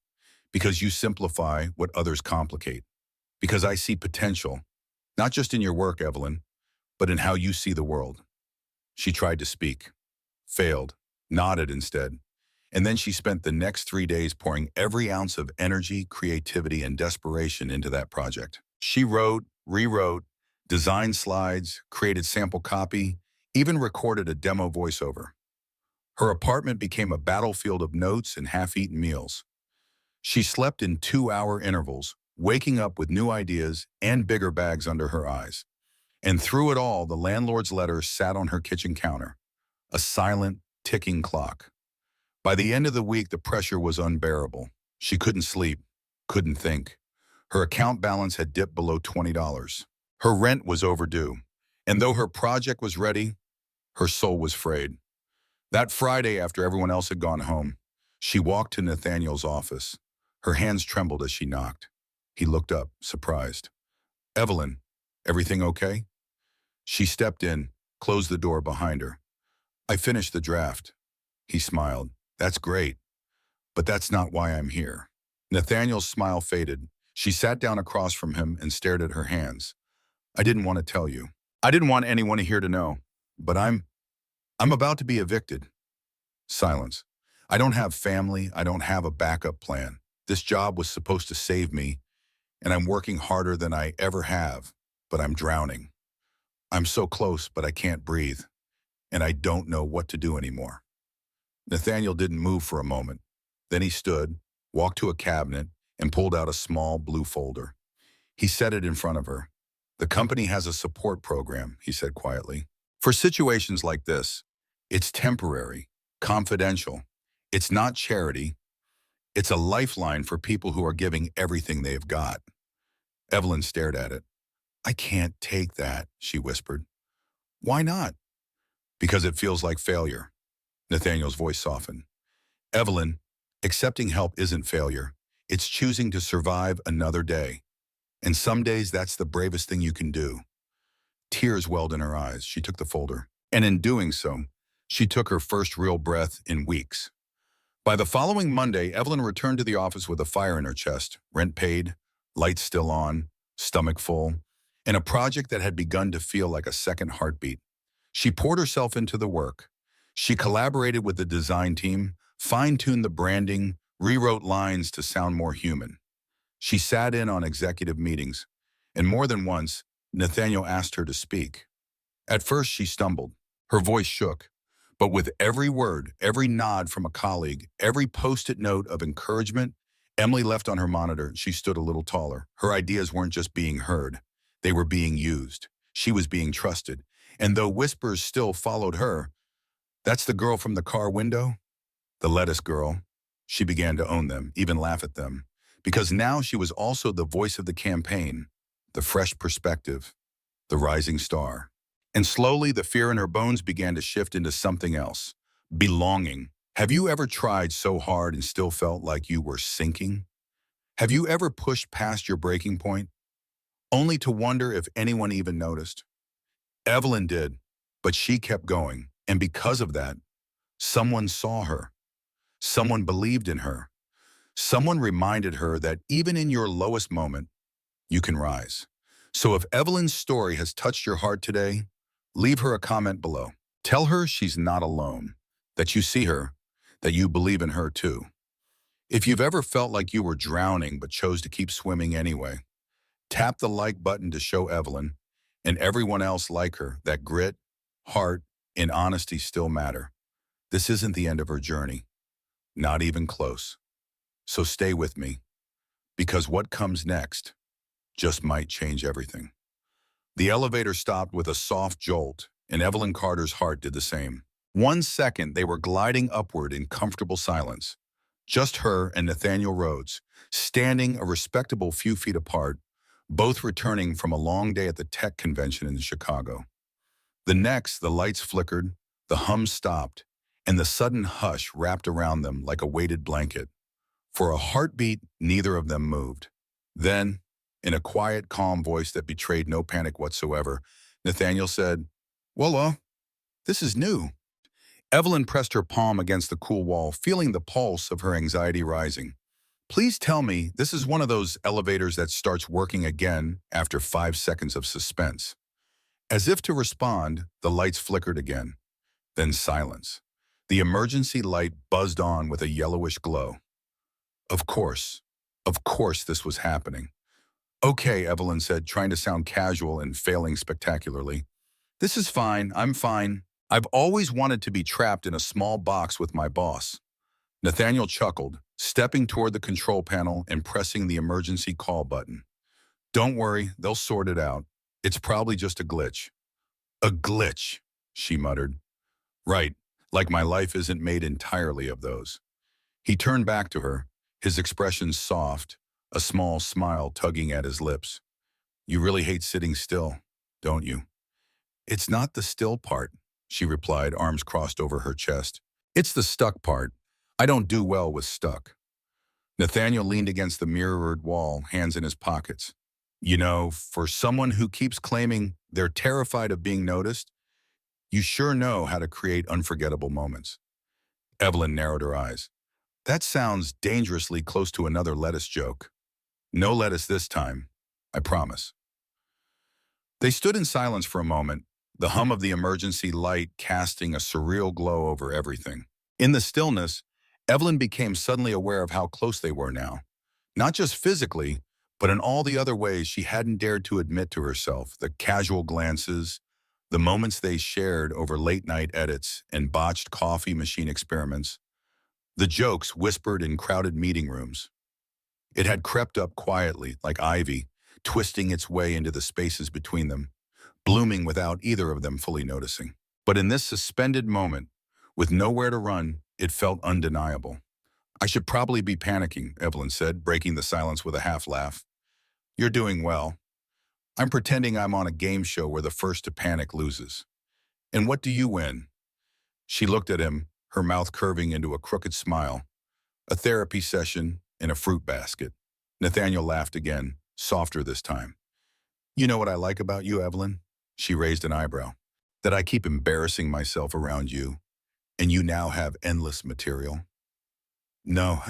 S1: Because you simplify what others complicate. Because I see potential, not just in your work, Evelyn, but in how you see the world. She tried to speak, failed, nodded instead. And then she spent the next 3 days pouring every ounce of energy, creativity, and desperation into that project. She wrote, rewrote, designed slides, created sample copy, even recorded a demo voiceover. Her apartment became a battlefield of notes and half-eaten meals. She slept in 2-hour intervals, waking up with new ideas and bigger bags under her eyes. And through it all, the landlord's letter sat on her kitchen counter, a silent, ticking clock. By the end of the week, the pressure was unbearable. She couldn't sleep, couldn't think. Her account balance had dipped below $20. Her rent was overdue. And though her project was ready, her soul was frayed. That Friday, after everyone else had gone home, she walked to Nathaniel's office. Her hands trembled as she knocked. He looked up, surprised. "Evelyn, everything okay?" She stepped in, closed the door behind her. "I finished the draft." He smiled. "That's great, but that's not why I'm here." Nathaniel's smile faded. She sat down across from him and stared at her hands. "I didn't want to tell you. I didn't want anyone here to know, but I'm about to be evicted." Silence. "I don't have family. I don't have a backup plan. This job was supposed to save me, and I'm working harder than I ever have, but I'm drowning. I'm so close, but I can't breathe, and I don't know what to do anymore." Nathaniel didn't move for a moment. Then he stood, walked to a cabinet, and pulled out a small blue folder. He set it in front of her. "The company has a support program," he said quietly. "For situations like this, it's temporary, confidential. It's not charity. It's a lifeline for people who are giving everything they've got." Evelyn stared at it. "I can't take that," she whispered. "Why not?" "Because it feels like failure." Nathaniel's voice softened. "Evelyn, accepting help isn't failure. It's choosing to survive another day. And some days that's the bravest thing you can do." Tears welled in her eyes. She took the folder. And in doing so, she took her first real breath in weeks. By the following Monday, Evelyn returned to the office with a fire in her chest, rent paid, lights still on, stomach full, and a project that had begun to feel like a second heartbeat. She poured herself into the work. She collaborated with the design team, fine-tuned the branding, rewrote lines to sound more human. She sat in on executive meetings, and more than once, Nathaniel asked her to speak. At first, she stumbled. Her voice shook. But with every word, every nod from a colleague, every post-it note of encouragement Emily left on her monitor, she stood a little taller. Her ideas weren't just being heard. They were being used. She was being trusted. And though whispers still followed her, "That's the girl from the car window? The lettuce girl." She began to own them, even laugh at them. Because now she was also the voice of the campaign, the fresh perspective, the rising star. And slowly, the fear in her bones began to shift into something else. Belonging. Have you ever tried so hard and still felt like you were sinking? Have you ever pushed past your breaking point, only to wonder if anyone even noticed? Evelyn did, but she kept going. And because of that, someone saw her. Someone believed in her. Someone reminded her that even in your lowest moment, you can rise. So if Evelyn's story has touched your heart today, leave her a comment below. Tell her she's not alone, that you see her, that you believe in her too. If you've ever felt like you were drowning but chose to keep swimming anyway, tap the like button to show Evelyn and everyone else like her that grit, heart, and honesty still matter. This isn't the end of her journey, not even close. So stay with me, because what comes next just might change everything. The elevator stopped with a soft jolt, and Evelyn Carter's heart did the same. 1 second, they were gliding upward in comfortable silence. Just her and Nathaniel Rhodes, standing a respectable few feet apart, both returning from a long day at the tech convention in Chicago. The next, the lights flickered, the hum stopped, and the sudden hush wrapped around them like a weighted blanket. For a heartbeat, neither of them moved. Then, in a quiet, calm voice that betrayed no panic whatsoever, Nathaniel said, "Well, this is new." Evelyn pressed her palm against the cool wall, feeling the pulse of her anxiety rising. Please tell me this is one of those elevators that starts working again after 5 seconds of suspense. As if to respond, the lights flickered again. Then silence. The emergency light buzzed on with a yellowish glow. Of course. Of course this was happening. Okay, Evelyn said, trying to sound casual and failing spectacularly. This is fine. I'm fine. I've always wanted to be trapped in a small box with my boss. Nathaniel chuckled, stepping toward the control panel and pressing the emergency call button. Don't worry, they'll sort it out. It's probably just a glitch. A glitch, she muttered. Right, like my life isn't made entirely of those. He turned back to her, his expression soft, a small smile tugging at his lips. You really hate sitting still, don't you? It's not the still part, she replied, arms crossed over her chest. It's the stuck part. I don't do well with stuck. Nathaniel leaned against the mirrored wall, hands in his pockets. You know, for someone who keeps claiming they're terrified of being noticed, you sure know how to create unforgettable moments. Evelyn narrowed her eyes. That sounds dangerously close to another lettuce joke. No lettuce this time, I promise. They stood in silence for a moment, the hum of the emergency light casting a surreal glow over everything. In the stillness, Evelyn became suddenly aware of how close they were now. Not just physically, but in all the other ways she hadn't dared to admit to herself, the casual glances, the moments they shared over late-night edits and botched coffee machine experiments, the jokes whispered in crowded meeting rooms. It had crept up quietly, like ivy, twisting its way into the spaces between them, blooming without either of them fully noticing. But in this suspended moment, with nowhere to run, it felt undeniable. I should probably be panicking, Evelyn said, breaking the silence with a half laugh. You're doing well. I'm pretending I'm on a game show where the first to panic loses. And what do you win? She looked at him, her mouth curving into a crooked smile. A therapy session in a fruit basket. Nathaniel laughed again, softer this time. You know what I like about you, Evelyn? She raised an eyebrow. That I keep embarrassing myself around you, and you now have endless material. No.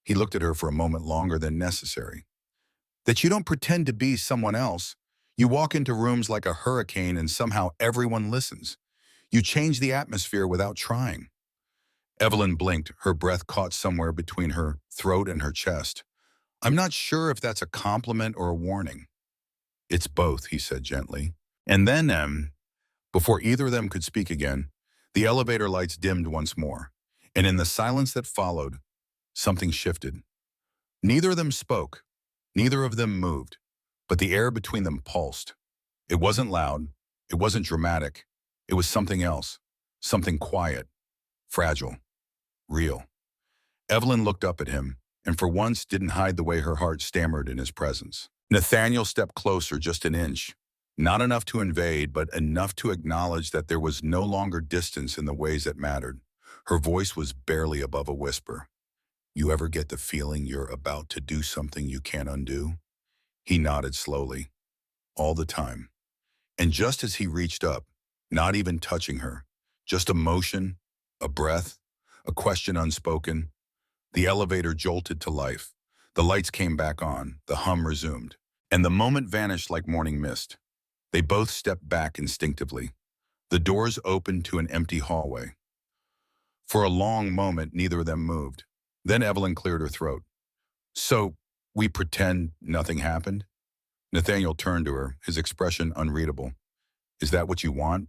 S1: He looked at her for a moment longer than necessary. That you don't pretend to be someone else. You walk into rooms like a hurricane and somehow everyone listens. You change the atmosphere without trying. Evelyn blinked, her breath caught somewhere between her throat and her chest. I'm not sure if that's a compliment or a warning. It's both, he said gently. And then, before either of them could speak again, the elevator lights dimmed once more, and in the silence that followed, something shifted. Neither of them spoke, neither of them moved, but the air between them pulsed. It wasn't loud, it wasn't dramatic, it was something else, something quiet, fragile, real. Evelyn looked up at him, and for once didn't hide the way her heart stammered in his presence. Nathaniel stepped closer just an inch, not enough to invade, but enough to acknowledge that there was no longer distance in the ways that mattered. Her voice was barely above a whisper. You ever get the feeling you're about to do something you can't undo? He nodded slowly. All the time. And just as he reached up, not even touching her, just a motion, a breath, a question unspoken, the elevator jolted to life. The lights came back on, the hum resumed, and the moment vanished like morning mist. They both stepped back instinctively. The doors opened to an empty hallway. For a long moment, neither of them moved. Then Evelyn cleared her throat. So, we pretend nothing happened? Nathaniel turned to her, his expression unreadable. Is that what you want?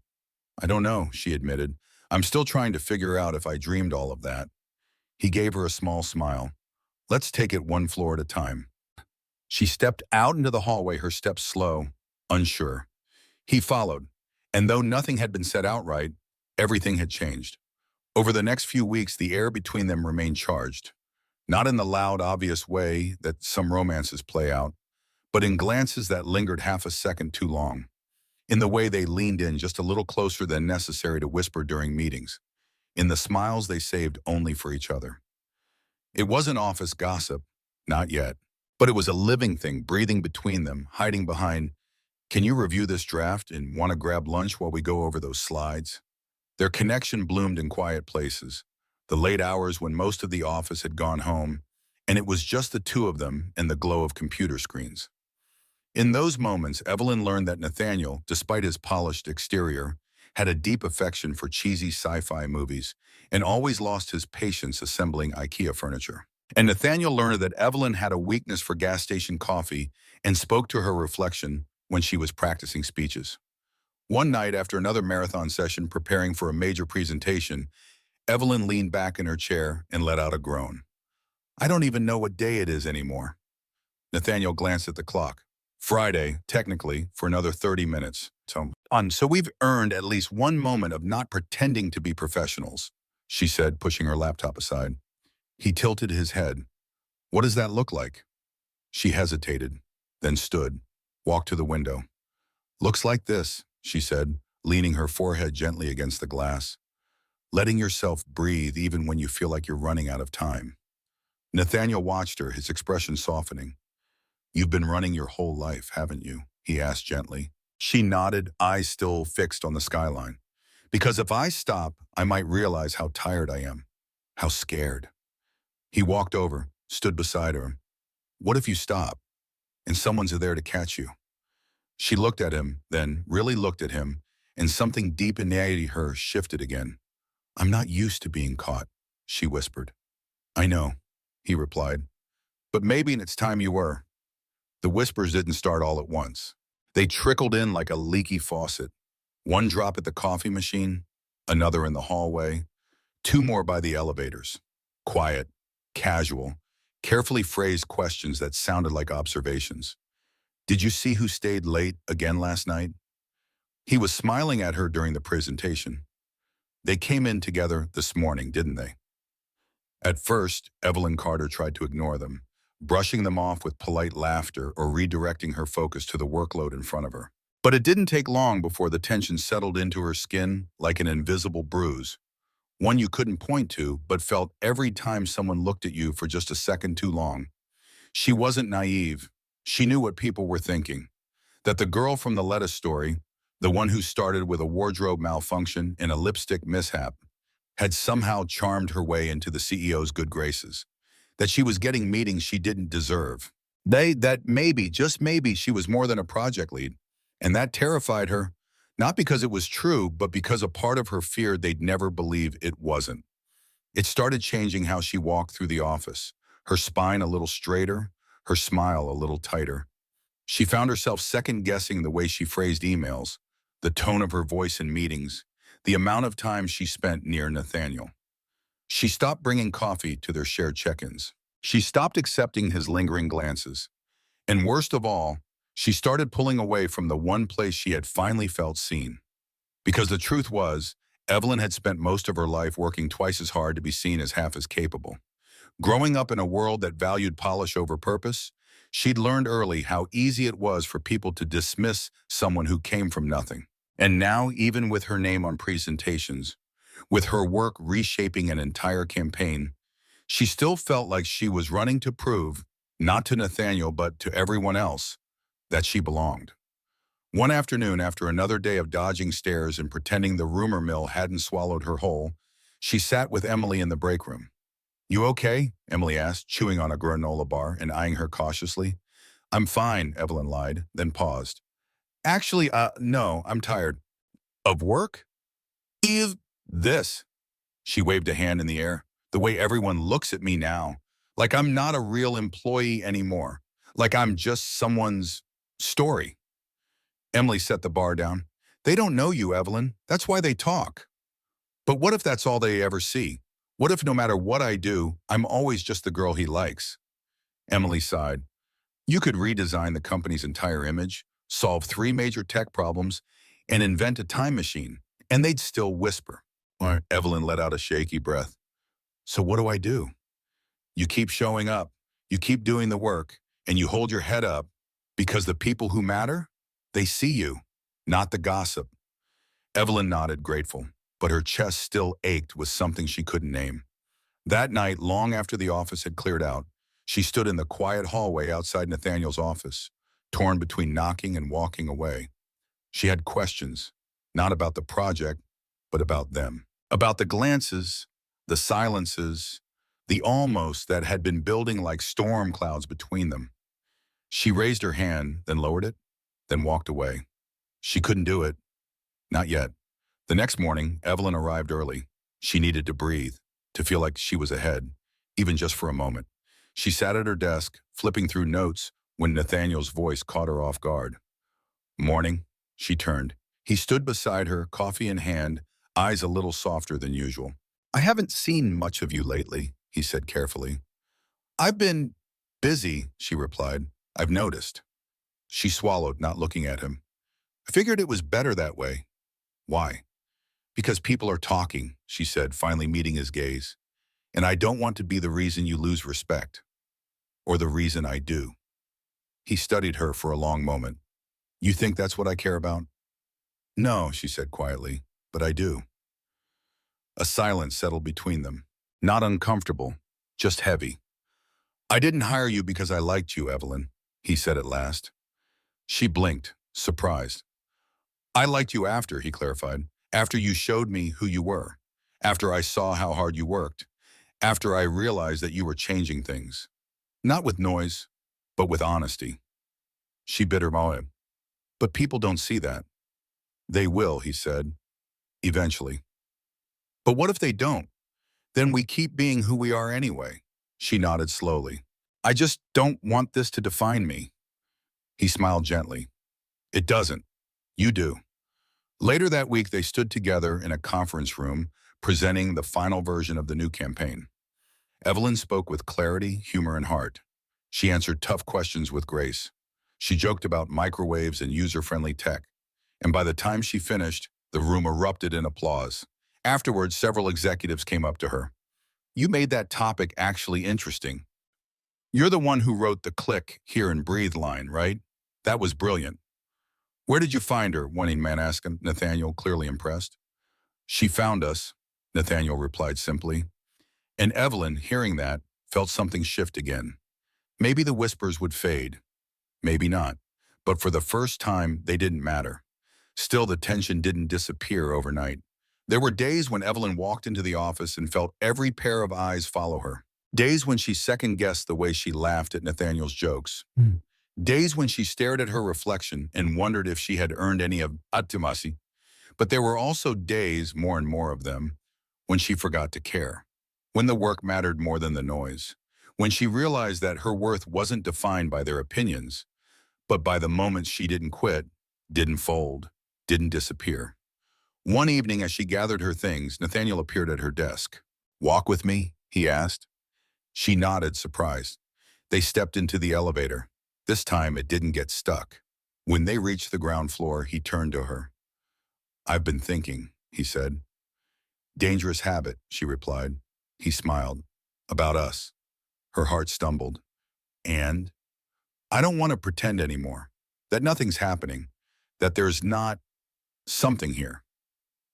S1: I don't know, she admitted. I'm still trying to figure out if I dreamed all of that. He gave her a small smile. Let's take it one floor at a time. She stepped out into the hallway, her steps slow, unsure. He followed, and though nothing had been said outright, everything had changed. Over the next few weeks, the air between them remained charged. Not in the loud, obvious way that some romances play out, but in glances that lingered half a second too long. In the way they leaned in just a little closer than necessary to whisper during meetings. In the smiles they saved only for each other. It wasn't office gossip, not yet, but it was a living thing breathing between them, hiding behind, can you review this draft and want to grab lunch while we go over those slides? Their connection bloomed in quiet places, the late hours when most of the office had gone home, and it was just the two of them and the glow of computer screens. In those moments, Evelyn learned that Nathaniel, despite his polished exterior, had a deep affection for cheesy sci-fi movies and always lost his patience assembling IKEA furniture. And Nathaniel learned that Evelyn had a weakness for gas station coffee and spoke to her reflection when she was practicing speeches. One night, after another marathon session preparing for a major presentation, Evelyn leaned back in her chair and let out a groan. "I don't even know what day it is anymore." Nathaniel glanced at the clock. "Friday, technically, for another 30 minutes. So we've earned at least one moment of not pretending to be professionals," she said, pushing her laptop aside. He tilted his head. "What does that look like?" She hesitated, then stood, walked to the window. "Looks like this," she said, leaning her forehead gently against the glass. "Letting yourself breathe even when you feel like you're running out of time." Nathaniel watched her, his expression softening. "You've been running your whole life, haven't you?" he asked gently. She nodded, eyes still fixed on the skyline. "Because if I stop, I might realize how tired I am, how scared." He walked over, stood beside her. "What if you stop, and someone's there to catch you?" She looked at him, then really looked at him, and something deep in her shifted again. "I'm not used to being caught," she whispered. "I know," he replied. "But maybe it's time you were." The whispers didn't start all at once. They trickled in like a leaky faucet. One drop at the coffee machine, another in the hallway, two more by the elevators. Quiet, casual, carefully phrased questions that sounded like observations. "Did you see who stayed late again last night?" He was smiling at her during the presentation. "They came in together this morning, didn't they?" At first, Evelyn Carter tried to ignore them, brushing them off with polite laughter or redirecting her focus to the workload in front of her. But it didn't take long before the tension settled into her skin like an invisible bruise, one you couldn't point to but felt every time someone looked at you for just a second too long. She wasn't naive. She knew what people were thinking. That the girl from the lettuce story, the one who started with a wardrobe malfunction and a lipstick mishap, had somehow charmed her way into the CEO's good graces. That she was getting meetings she didn't deserve. That maybe, just maybe, she was more than a project lead. And that terrified her, not because it was true, but because a part of her feared they'd never believe it wasn't. It started changing how she walked through the office, her spine a little straighter, her smile a little tighter. She found herself second-guessing the way she phrased emails, the tone of her voice in meetings, the amount of time she spent near Nathaniel. She stopped bringing coffee to their shared check-ins. She stopped accepting his lingering glances. And worst of all, she started pulling away from the one place she had finally felt seen. Because the truth was, Evelyn had spent most of her life working twice as hard to be seen as half as capable. Growing up in a world that valued polish over purpose, she'd learned early how easy it was for people to dismiss someone who came from nothing. And now, even with her name on presentations, with her work reshaping an entire campaign, she still felt like she was running to prove, not to Nathaniel but to everyone else, that she belonged. One afternoon, after another day of dodging stares and pretending the rumor mill hadn't swallowed her whole, she sat with Emily in the break room. "You okay?" Emily asked, chewing on a granola bar and eyeing her cautiously. "I'm fine," Evelyn lied, then paused. "Actually, no, I'm tired." "Of work?" "Is this?" She waved a hand in the air. "The way everyone looks at me now. Like I'm not a real employee anymore. Like I'm just someone's story." Emily set the bar down. "They don't know you, Evelyn. That's why they talk." "But what if that's all they ever see? What if no matter what I do, I'm always just the girl he likes?" Emily sighed. "You could redesign the company's entire image, solve 3 major tech problems, and invent a time machine, and they'd still whisper." Evelyn let out a shaky breath. "So what do I do?" "You keep showing up, you keep doing the work, and you hold your head up, because the people who matter, they see you, not the gossip." Evelyn nodded, grateful, but her chest still ached with something she couldn't name. That night, long after the office had cleared out, she stood in the quiet hallway outside Nathaniel's office, torn between knocking and walking away. She had questions, not about the project, but about them. About the glances, the silences, the almost that had been building like storm clouds between them. She raised her hand, then lowered it, then walked away. She couldn't do it. Not yet. The next morning, Evelyn arrived early. She needed to breathe, to feel like she was ahead, even just for a moment. She sat at her desk, flipping through notes, when Nathaniel's voice caught her off guard. Morning, she turned. He stood beside her, coffee in hand, eyes a little softer than usual. I haven't seen much of you lately, he said carefully. I've been busy, she replied. I've noticed. She swallowed, not looking at him. I figured it was better that way. Why? Because people are talking, she said, finally meeting his gaze. And I don't want to be the reason you lose respect. Or the reason I do. He studied her for a long moment. You think that's what I care about? No, she said quietly, but I do. A silence settled between them. Not uncomfortable, just heavy. I didn't hire you because I liked you, Evelyn, he said at last. She blinked, surprised. I liked you after, he clarified. After you showed me who you were. After I saw how hard you worked. After I realized that you were changing things. Not with noise, but with honesty. She bit her lip. But people don't see that. They will, he said, eventually. But what if they don't? Then we keep being who we are anyway. She nodded slowly. I just don't want this to define me. He smiled gently. It doesn't. You do. Later that week, they stood together in a conference room, presenting the final version of the new campaign. Evelyn spoke with clarity, humor, and heart. She answered tough questions with grace. She joked about microwaves and user-friendly tech. And by the time she finished, the room erupted in applause. Afterwards, several executives came up to her. You made that topic actually interesting. You're the one who wrote the click, hear, and breathe line, right? That was brilliant. Where did you find her? One man asked Nathaniel, clearly impressed. She found us, Nathaniel replied simply. And Evelyn, hearing that, felt something shift again. Maybe the whispers would fade. Maybe not. But for the first time, they didn't matter. Still, the tension didn't disappear overnight. There were days when Evelyn walked into the office and felt every pair of eyes follow her. Days when she second-guessed the way she laughed at Nathaniel's jokes. Days when she stared at her reflection and wondered if she had earned any of Atumasi. But there were also days, more and more of them, when she forgot to care. When the work mattered more than the noise. When she realized that her worth wasn't defined by their opinions, but by the moments she didn't quit, didn't fold, didn't disappear. One evening, as she gathered her things, Nathaniel appeared at her desk. Walk with me? He asked. She nodded, surprised. They stepped into the elevator. This time, it didn't get stuck. When they reached the ground floor, he turned to her. I've been thinking, he said. Dangerous habit, she replied. He smiled. About us. Her heart stumbled. And? I don't want to pretend anymore. That nothing's happening. That there's not something here.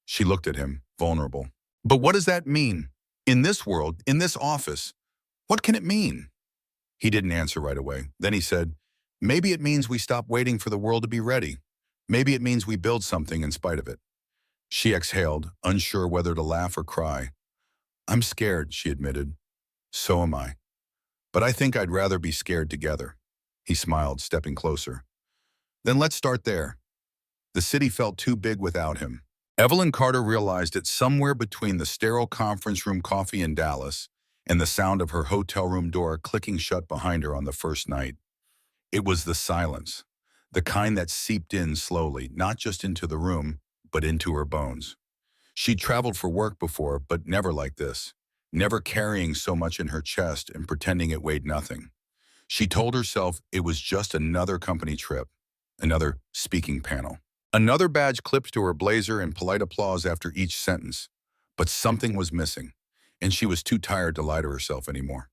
S1: She looked at him, vulnerable. But what does that mean? In this world, in this office, what can it mean? He didn't answer right away. Then he said, maybe it means we stop waiting for the world to be ready. Maybe it means we build something in spite of it. She exhaled, unsure whether to laugh or cry. I'm scared, she admitted. So am I. But I think I'd rather be scared together. He smiled, stepping closer. Then let's start there. The city felt too big without him. Evelyn Carter realized it somewhere between the sterile conference room coffee in Dallas and the sound of her hotel room door clicking shut behind her on the first night. It was the silence, the kind that seeped in slowly, not just into the room, but into her bones. She'd traveled for work before, but never like this, never carrying so much in her chest and pretending it weighed nothing. She told herself it was just another company trip, another speaking panel. Another badge clipped to her blazer and polite applause after each sentence. But something was missing, and she was too tired to lie to herself anymore.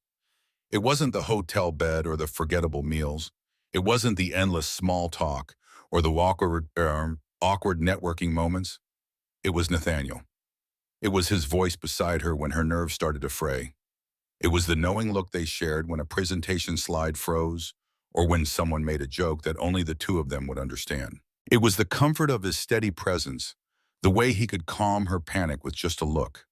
S1: It wasn't the hotel bed or the forgettable meals. It wasn't the endless small talk or the awkward networking moments. It was Nathaniel. It was his voice beside her when her nerves started to fray. It was the knowing look they shared when a presentation slide froze or when someone made a joke that only the two of them would understand. It was the comfort of his steady presence, the way he could calm her panic with just a look.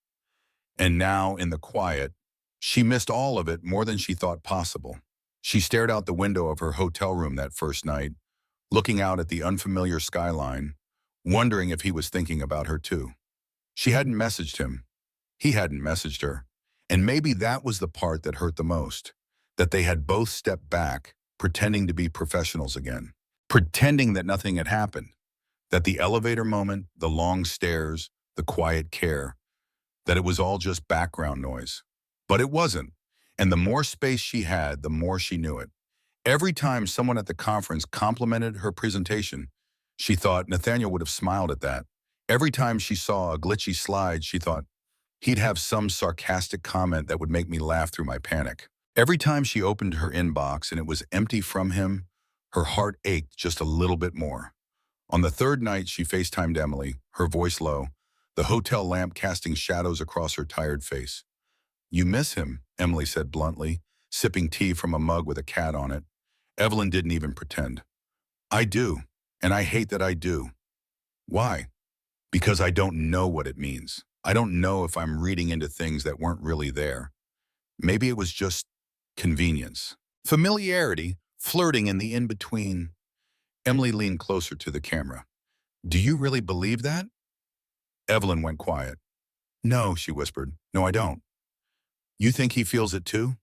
S1: And now, in the quiet, She missed all of it more than she thought possible. She stared out the window of her hotel room that first night, looking out at the unfamiliar skyline, wondering if he was thinking about her too. She hadn't messaged him. He hadn't messaged her. And maybe that was the part that hurt the most, that they had both stepped back, pretending to be professionals again, pretending that nothing had happened, that the elevator moment, the long stairs, the quiet care, that it was all just background noise. But it wasn't. And the more space she had, the more she knew it. Every time someone at the conference complimented her presentation, she thought Nathaniel would have smiled at that. Every time she saw a glitchy slide, she thought he'd have some sarcastic comment that would make me laugh through my panic. Every time she opened her inbox and it was empty from him, her heart ached just a little bit more. On the third night, she FaceTimed Emily, her voice low, the hotel lamp casting shadows across her tired face. "You miss him," Emily said bluntly, sipping tea from a mug with a cat on it. Evelyn didn't even pretend. "I do, and I hate that I do." "Why?" "Because I don't know what it means. I don't know if I'm reading into things that weren't really there. Maybe it was just convenience. Familiarity, flirting in the in-between." Emily leaned closer to the camera. "Do you really believe that?" Evelyn went quiet. "No," she whispered. "No, I don't." "You think he feels it too?"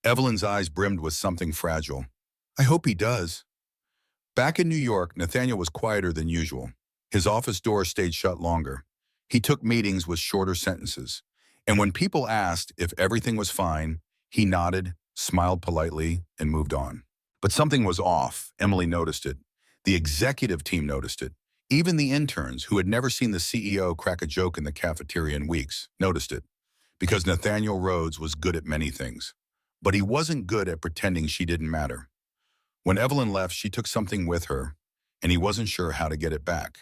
S1: Evelyn's eyes brimmed with something fragile. "I hope he does." Back in New York, Nathaniel was quieter than usual. His office door stayed shut longer. He took meetings with shorter sentences. And when people asked if everything was fine, he nodded, smiled politely, and moved on. But something was off. Emily noticed it. The executive team noticed it. Even the interns, who had never seen the CEO crack a joke in the cafeteria in weeks, noticed it. Because Nathaniel Rhodes was good at many things. But he wasn't good at pretending she didn't matter. When Evelyn left, she took something with her, and he wasn't sure how to get it back.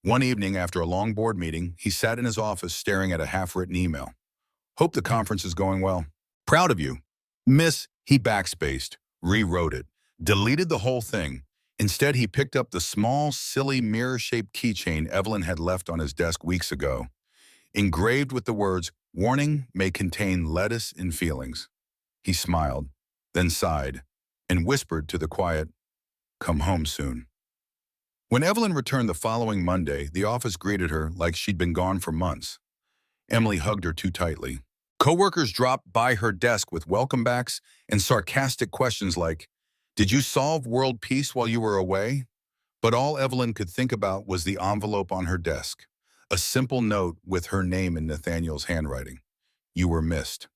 S1: One evening, after a long board meeting, he sat in his office staring at a half-written email. "Hope the conference is going well. Proud of you. Miss," he backspaced, rewrote it, deleted the whole thing. Instead, he picked up the small, silly, mirror-shaped keychain Evelyn had left on his desk weeks ago, engraved with the words, "Warning may contain lettuce in feelings." He smiled, then sighed, and whispered to the quiet, "Come home soon." When Evelyn returned the following Monday, the office greeted her like she'd been gone for months. Emily hugged her too tightly. Coworkers dropped by her desk with welcome backs and sarcastic questions like, "Did you solve world peace while you were away?" But all Evelyn could think about was the envelope on her desk, a simple note with her name in Nathaniel's handwriting. "You were missed."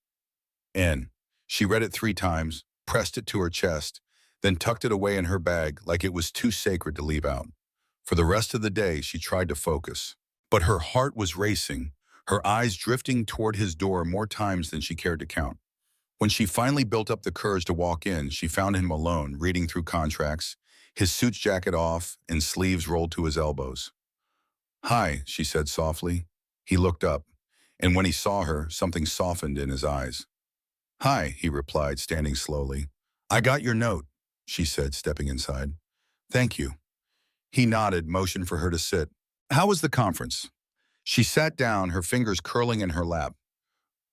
S1: N. She read it 3 times, pressed it to her chest, then tucked it away in her bag like it was too sacred to leave out. For the rest of the day, she tried to focus. But her heart was racing, her eyes drifting toward his door more times than she cared to count. When she finally built up the courage to walk in, she found him alone, reading through contracts, his suit jacket off and sleeves rolled to his elbows. "Hi," she said softly. He looked up, and when he saw her, something softened in his eyes. "Hi," he replied, standing slowly. "I got your note," she said, stepping inside. "Thank you." He nodded, motioned for her to sit. "How was the conference?" She sat down, her fingers curling in her lap.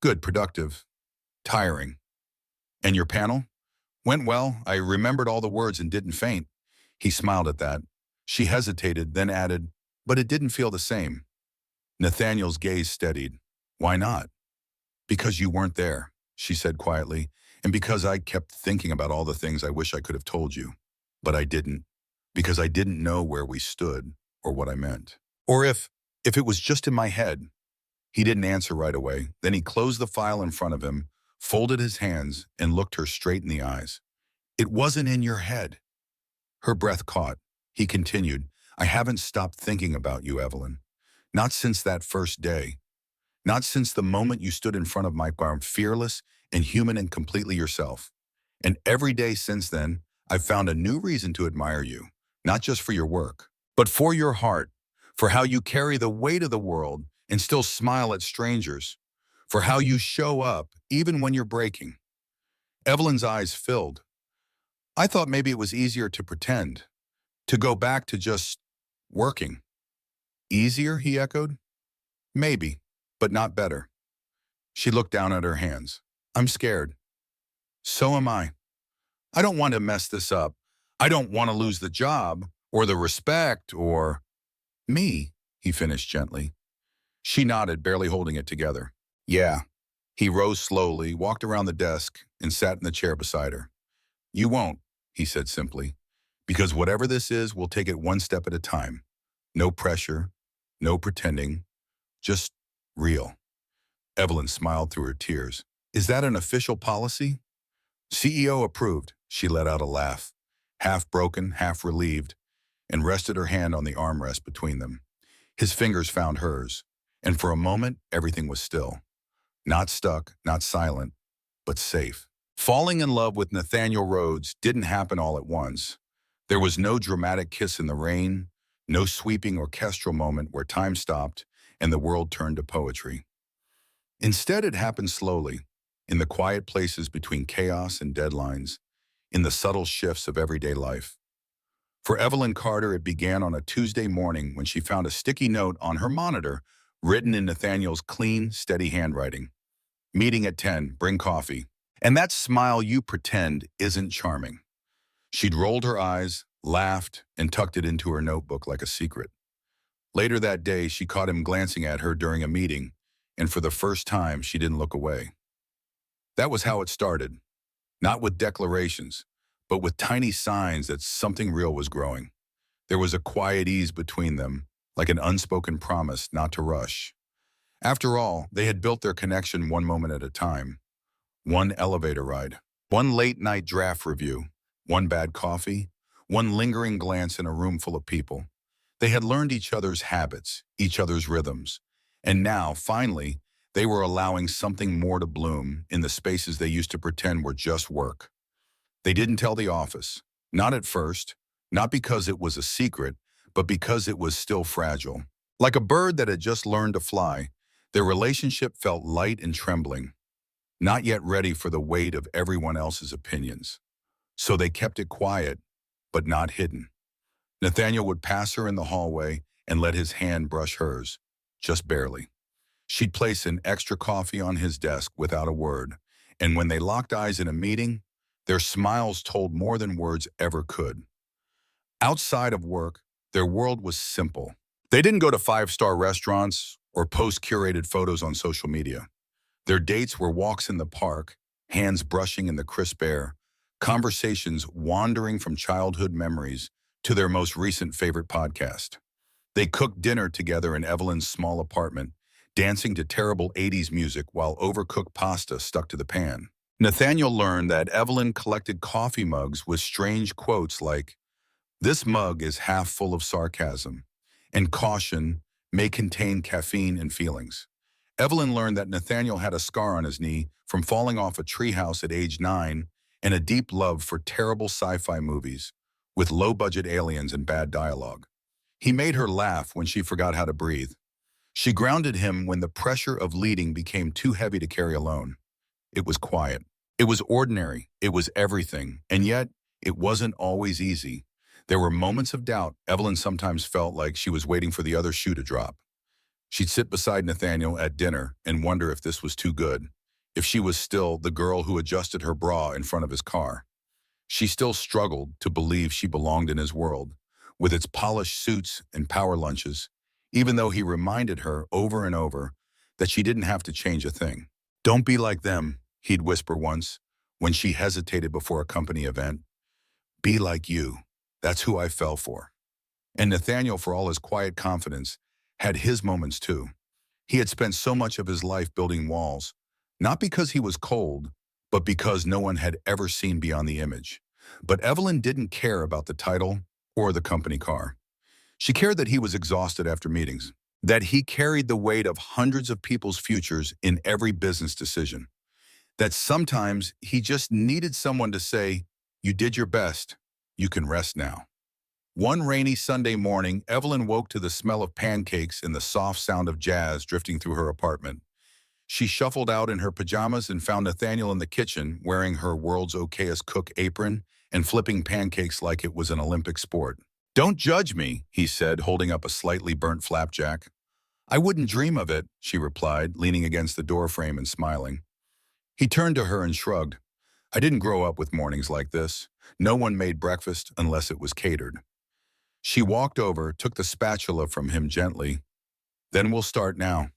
S1: "Good, productive. Tiring." "And your panel?" "Went well. I remembered all the words and didn't faint." He smiled at that. She hesitated, then added, "But it didn't feel the same." Nathaniel's gaze steadied. "Why not?" "Because you weren't there," she said quietly, "and because I kept thinking about all the things I wish I could have told you. But I didn't. Because I didn't know where we stood or what I meant. Or if it was just in my head." He didn't answer right away. Then he closed the file in front of him, folded his hands, and looked her straight in the eyes. "It wasn't in your head." Her breath caught. He continued, "I haven't stopped thinking about you, Evelyn. Not since that first day. Not since the moment you stood in front of my farm, fearless and human and completely yourself. And every day since then, I've found a new reason to admire you, not just for your work, but for your heart, for how you carry the weight of the world and still smile at strangers, for how you show up even when you're breaking." Evelyn's eyes filled. "I thought maybe it was easier to pretend, to go back to just working." "Easier?" he echoed. "Maybe, but not better." She looked down at her hands. I'm scared. So am I. I don't want to mess this up. I don't want to lose the job, or the respect, or me, he finished gently. She nodded, barely holding it together. Yeah. He rose slowly, walked around the desk, and sat in the chair beside her. You won't, he said simply, because whatever this is, we'll take it one step at a time. No pressure, no pretending, just real. Evelyn smiled through her tears. Is that an official policy? CEO approved. She let out a laugh, half broken, half relieved, and rested her hand on the armrest between them. His fingers found hers, and for a moment, everything was still. Not stuck, not silent, but safe. Falling in love with Nathaniel Rhodes didn't happen all at once. There was no dramatic kiss in the rain, no sweeping orchestral moment where time stopped and the world turned to poetry. Instead, it happened slowly, in the quiet places between chaos and deadlines, in the subtle shifts of everyday life. For Evelyn Carter, it began on a Tuesday morning when she found a sticky note on her monitor written in Nathaniel's clean, steady handwriting. Meeting at 10, bring coffee. And that smile you pretend isn't charming. She'd rolled her eyes, laughed, and tucked it into her notebook like a secret. Later that day, she caught him glancing at her during a meeting, and for the first time, she didn't look away. That was how it started, not with declarations, but with tiny signs that something real was growing. There was a quiet ease between them, like an unspoken promise not to rush. After all, they had built their connection one moment at a time. One elevator ride, one late-night draft review, one bad coffee, one lingering glance in a room full of people. They had learned each other's habits, each other's rhythms, and now, finally, they were allowing something more to bloom in the spaces they used to pretend were just work. They didn't tell the office, not at first, not because it was a secret, but because it was still fragile. Like a bird that had just learned to fly, their relationship felt light and trembling, not yet ready for the weight of everyone else's opinions. So they kept it quiet, but not hidden. Nathaniel would pass her in the hallway and let his hand brush hers, just barely. She'd place an extra coffee on his desk without a word, and when they locked eyes in a meeting, their smiles told more than words ever could. Outside of work, their world was simple. They didn't go to five-star restaurants or post curated photos on social media. Their dates were walks in the park, hands brushing in the crisp air, conversations wandering from childhood memories to their most recent favorite podcast. They cooked dinner together in Evelyn's small apartment, dancing to terrible 80s music while overcooked pasta stuck to the pan. Nathaniel learned that Evelyn collected coffee mugs with strange quotes like, "This mug is half full of sarcasm," and "Caution may contain caffeine and feelings." Evelyn learned that Nathaniel had a scar on his knee from falling off a treehouse at age 9 and a deep love for terrible sci-fi movies with low-budget aliens and bad dialogue. He made her laugh when she forgot how to breathe. She grounded him when the pressure of leading became too heavy to carry alone. It was quiet. It was ordinary. It was everything. And yet, it wasn't always easy. There were moments of doubt. Evelyn sometimes felt like she was waiting for the other shoe to drop. She'd sit beside Nathaniel at dinner and wonder if this was too good, if she was still the girl who adjusted her bra in front of his car. She still struggled to believe she belonged in his world, with its polished suits and power lunches, even though he reminded her over and over that she didn't have to change a thing. "Don't be like them," he'd whisper once, when she hesitated before a company event. "Be like you. That's who I fell for." And Nathaniel, for all his quiet confidence, had his moments too. He had spent so much of his life building walls, not because he was cold, but because no one had ever seen beyond the image. But Evelyn didn't care about the title or the company car. She cared that he was exhausted after meetings, that he carried the weight of hundreds of people's futures in every business decision, that sometimes he just needed someone to say, "You did your best. You can rest now." One rainy Sunday morning, Evelyn woke to the smell of pancakes and the soft sound of jazz drifting through her apartment. She shuffled out in her pajamas and found Nathaniel in the kitchen wearing her world's okayest cook apron and flipping pancakes like it was an Olympic sport. "Don't judge me," he said, holding up a slightly burnt flapjack. I wouldn't dream of it, she replied, leaning against the doorframe and smiling. He turned to her and shrugged. I didn't grow up with mornings like this. No one made breakfast unless it was catered. She walked over, took the spatula from him gently. Then we'll start now.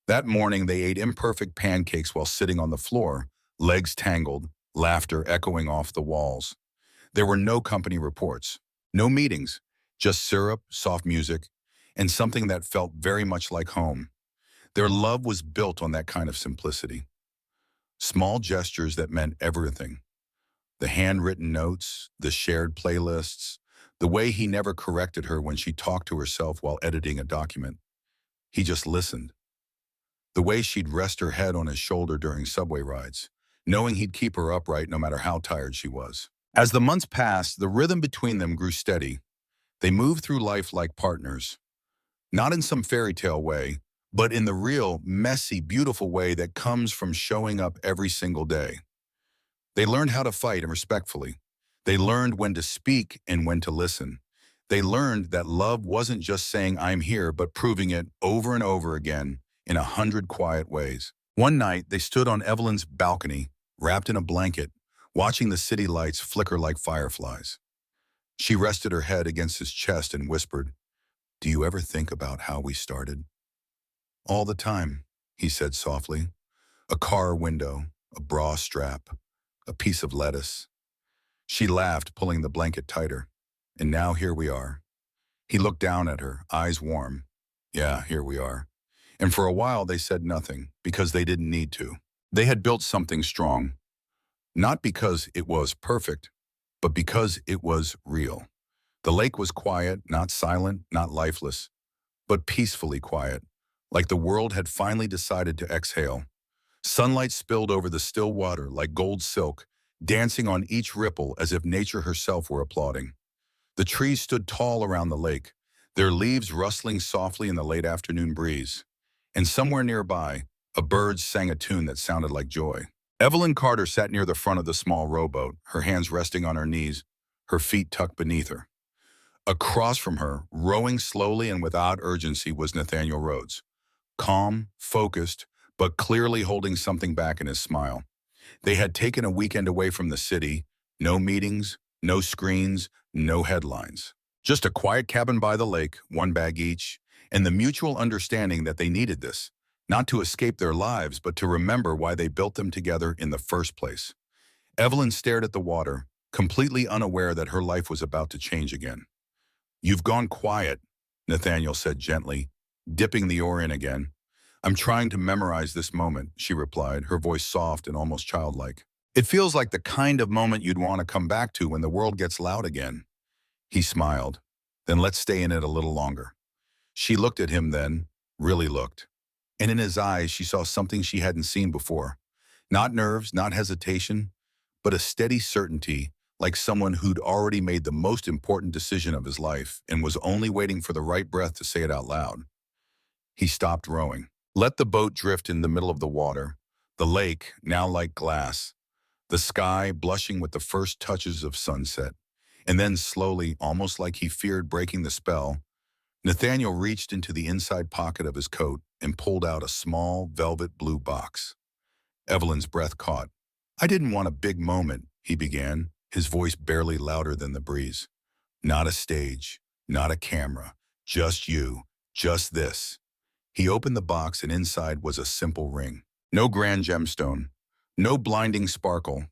S1: That morning they ate imperfect pancakes while sitting on the floor, legs tangled, laughter echoing off the walls. There were no company reports, no meetings, just syrup, soft music, and something that felt very much like home. Their love was built on that kind of simplicity. Small gestures that meant everything. The handwritten notes, the shared playlists, the way he never corrected her when she talked to herself while editing a document. He just listened. The way she'd rest her head on his shoulder during subway rides, knowing he'd keep her upright no matter how tired she was. As the months passed, the rhythm between them grew steady. They moved through life like partners. Not in some fairy tale way, but in the real, messy, beautiful way that comes from showing up every single day. They learned how to fight and respectfully. They learned when to speak and when to listen. They learned that love wasn't just saying I'm here, but proving it over and over again in 100 quiet ways. One night, they stood on Evelyn's balcony, wrapped in a blanket, watching the city lights flicker like fireflies. She rested her head against his chest and whispered, "Do you ever think about how we started?" "All the time," he said softly. "A car window, a bra strap, a piece of lettuce." She laughed, pulling the blanket tighter. "And now here we are." He looked down at her, eyes warm. "Yeah, here we are." And for a while they said nothing, because they didn't need to. They had built something strong. Not because it was perfect, but because it was real. The lake was quiet, not silent, not lifeless, but peacefully quiet, like the world had finally decided to exhale. Sunlight spilled over the still water like gold silk, dancing on each ripple as if nature herself were applauding. The trees stood tall around the lake, their leaves rustling softly in the late afternoon breeze. And somewhere nearby, a bird sang a tune that sounded like joy. Evelyn Carter sat near the front of the small rowboat, her hands resting on her knees, her feet tucked beneath her. Across from her, rowing slowly and without urgency, was Nathaniel Rhodes. Calm, focused, but clearly holding something back in his smile. They had taken a weekend away from the city, no meetings, no screens, no headlines. Just a quiet cabin by the lake, one bag each, and the mutual understanding that they needed this, not to escape their lives, but to remember why they built them together in the first place. Evelyn stared at the water, completely unaware that her life was about to change again. "You've gone quiet," Nathaniel said gently, dipping the oar in again. "I'm trying to memorize this moment," she replied, her voice soft and almost childlike. "It feels like the kind of moment you'd want to come back to when the world gets loud again." He smiled. "Then let's stay in it a little longer." She looked at him then, really looked. And in his eyes, she saw something she hadn't seen before. Not nerves, not hesitation, but a steady certainty, like someone who'd already made the most important decision of his life and was only waiting for the right breath to say it out loud. He stopped rowing. Let the boat drift in the middle of the water, the lake now like glass, the sky blushing with the first touches of sunset. And then slowly, almost like he feared breaking the spell, Nathaniel reached into the inside pocket of his coat and pulled out a small, velvet blue box. Evelyn's breath caught. "I didn't want a big moment," he began, his voice barely louder than the breeze. "Not a stage, not a camera, just you, just this." He opened the box and inside was a simple ring. No grand gemstone, no blinding sparkle,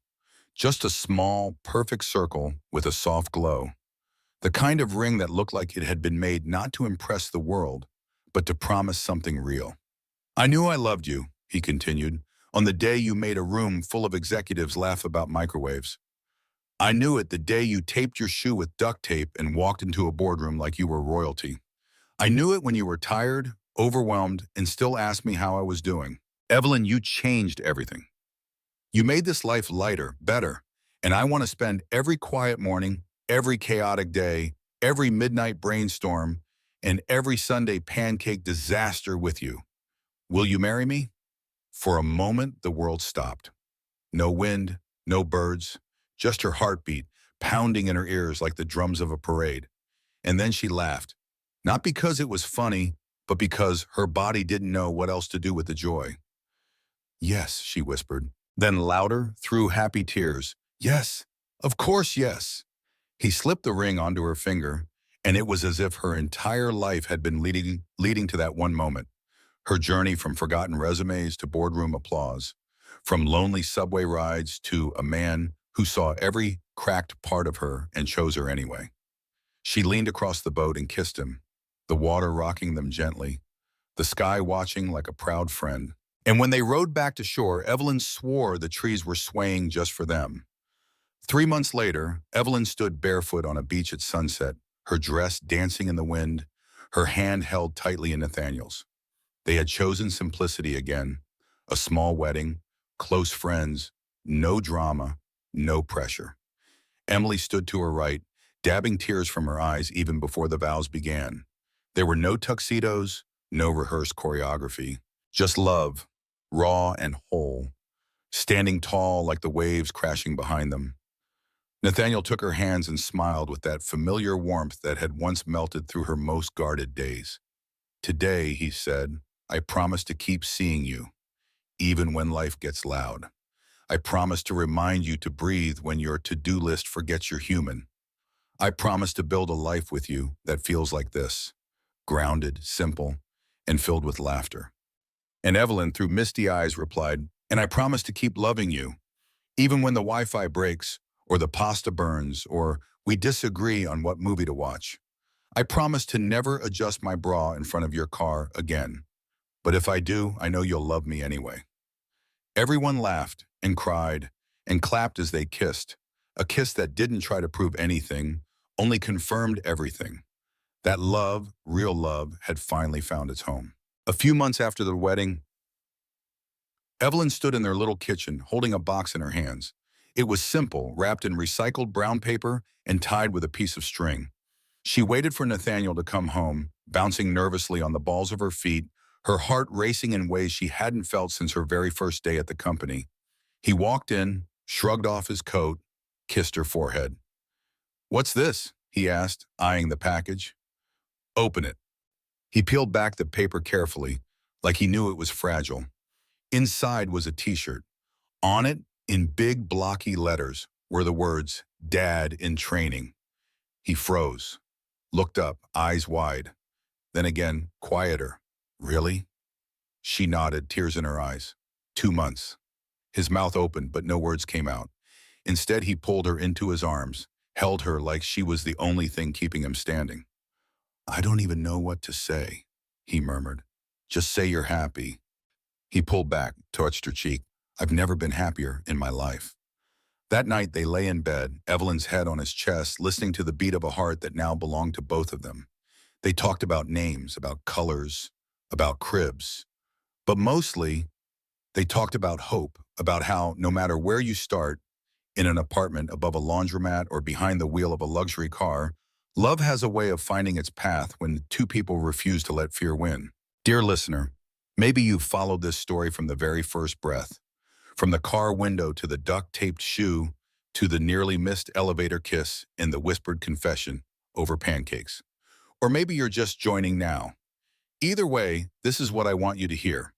S1: just a small, perfect circle with a soft glow. The kind of ring that looked like it had been made not to impress the world, but to promise something real. "I knew I loved you," he continued, "on the day you made a room full of executives laugh about microwaves. I knew it the day you taped your shoe with duct tape and walked into a boardroom like you were royalty. I knew it when you were tired, overwhelmed, and still asked me how I was doing. Evelyn, you changed everything. You made this life lighter, better, and I want to spend every quiet morning, every chaotic day, every midnight brainstorm, and every Sunday pancake disaster with you. Will you marry me?" For a moment, the world stopped. No wind, no birds, just her heartbeat pounding in her ears like the drums of a parade. And then she laughed. Not because it was funny, but because her body didn't know what else to do with the joy. Yes, she whispered. Then louder, through happy tears. Yes, of course, yes. He slipped the ring onto her finger, and it was as if her entire life had been leading to that one moment. Her journey from forgotten resumes to boardroom applause, from lonely subway rides to a man who saw every cracked part of her and chose her anyway. She leaned across the boat and kissed him, the water rocking them gently, the sky watching like a proud friend. And when they rowed back to shore, Evelyn swore the trees were swaying just for them. 3 months later, Evelyn stood barefoot on a beach at sunset, her dress dancing in the wind, her hand held tightly in Nathaniel's. They had chosen simplicity again, a small wedding, close friends, no drama, no pressure. Emily stood to her right, dabbing tears from her eyes even before the vows began. There were no tuxedos, no rehearsed choreography, just love, raw and whole, standing tall like the waves crashing behind them. Nathaniel took her hands and smiled with that familiar warmth that had once melted through her most guarded days. Today, he said, I promise to keep seeing you, even when life gets loud. I promise to remind you to breathe when your to-do list forgets you're human. I promise to build a life with you that feels like this, grounded, simple, and filled with laughter. And Evelyn, through misty eyes, replied, and I promise to keep loving you, even when the Wi-Fi breaks, or the pasta burns, or we disagree on what movie to watch. I promise to never adjust my bra in front of your car again. But if I do, I know you'll love me anyway. Everyone laughed and cried and clapped as they kissed, a kiss that didn't try to prove anything, only confirmed everything. That love, real love, had finally found its home. A few months after the wedding, Evelyn stood in their little kitchen, holding a box in her hands. It was simple, wrapped in recycled brown paper and tied with a piece of string. She waited for Nathaniel to come home, bouncing nervously on the balls of her feet, her heart racing in ways she hadn't felt since her very first day at the company. He walked in, shrugged off his coat, kissed her forehead. What's this? He asked, eyeing the package. Open it. He peeled back the paper carefully, like he knew it was fragile. Inside was a t-shirt. On it, in big blocky letters, were the words, Dad in Training. He froze, looked up, eyes wide. Then again, quieter. Really? She nodded, tears in her eyes. 2 months. His mouth opened, but no words came out. Instead, he pulled her into his arms, held her like she was the only thing keeping him standing. I don't even know what to say, he murmured. Just say you're happy. He pulled back, touched her cheek. I've never been happier in my life. That night, they lay in bed, Evelyn's head on his chest, listening to the beat of a heart that now belonged to both of them. They talked about names, about colors, about cribs. But mostly, they talked about hope, about how no matter where you start, in an apartment, above a laundromat, or behind the wheel of a luxury car, love has a way of finding its path when two people refuse to let fear win. Dear listener, maybe you've followed this story from the very first breath, from the car window to the duct-taped shoe to the nearly missed elevator kiss and the whispered confession over pancakes. Or maybe you're just joining now. Either way, this is what I want you to hear.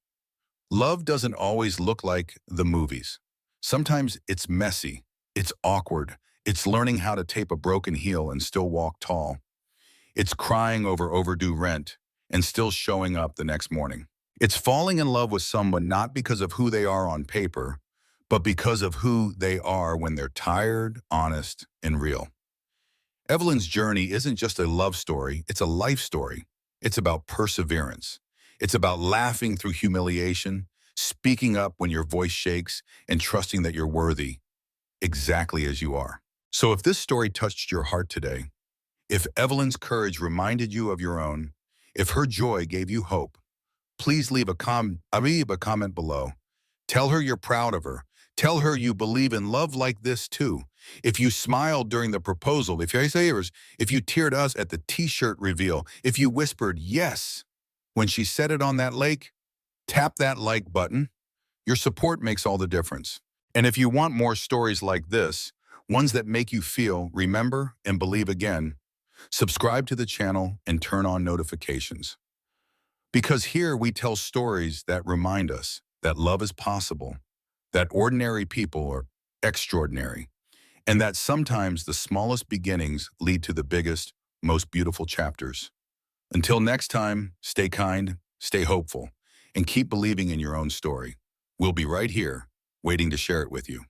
S1: Love doesn't always look like the movies. Sometimes it's messy, it's awkward, it's learning how to tape a broken heel and still walk tall. It's crying over overdue rent and still showing up the next morning. It's falling in love with someone not because of who they are on paper, but because of who they are when they're tired, honest, and real. Evelyn's journey isn't just a love story, it's a life story. It's about perseverance. It's about laughing through humiliation, speaking up when your voice shakes, and trusting that you're worthy, exactly as you are. So if this story touched your heart today, if Evelyn's courage reminded you of your own, if her joy gave you hope, please leave a comment below. Tell her you're proud of her. Tell her you believe in love like this too. If you smiled during the proposal, if you teared us at the t-shirt reveal, if you whispered yes when she said it on that lake, tap that like button. Your support makes all the difference. And if you want more stories like this, ones that make you feel, remember, and believe again, subscribe to the channel and turn on notifications. Because here we tell stories that remind us that love is possible, that ordinary people are extraordinary, and that sometimes the smallest beginnings lead to the biggest, most beautiful chapters. Until next time, stay kind, stay hopeful, and keep believing in your own story. We'll be right here, waiting to share it with you.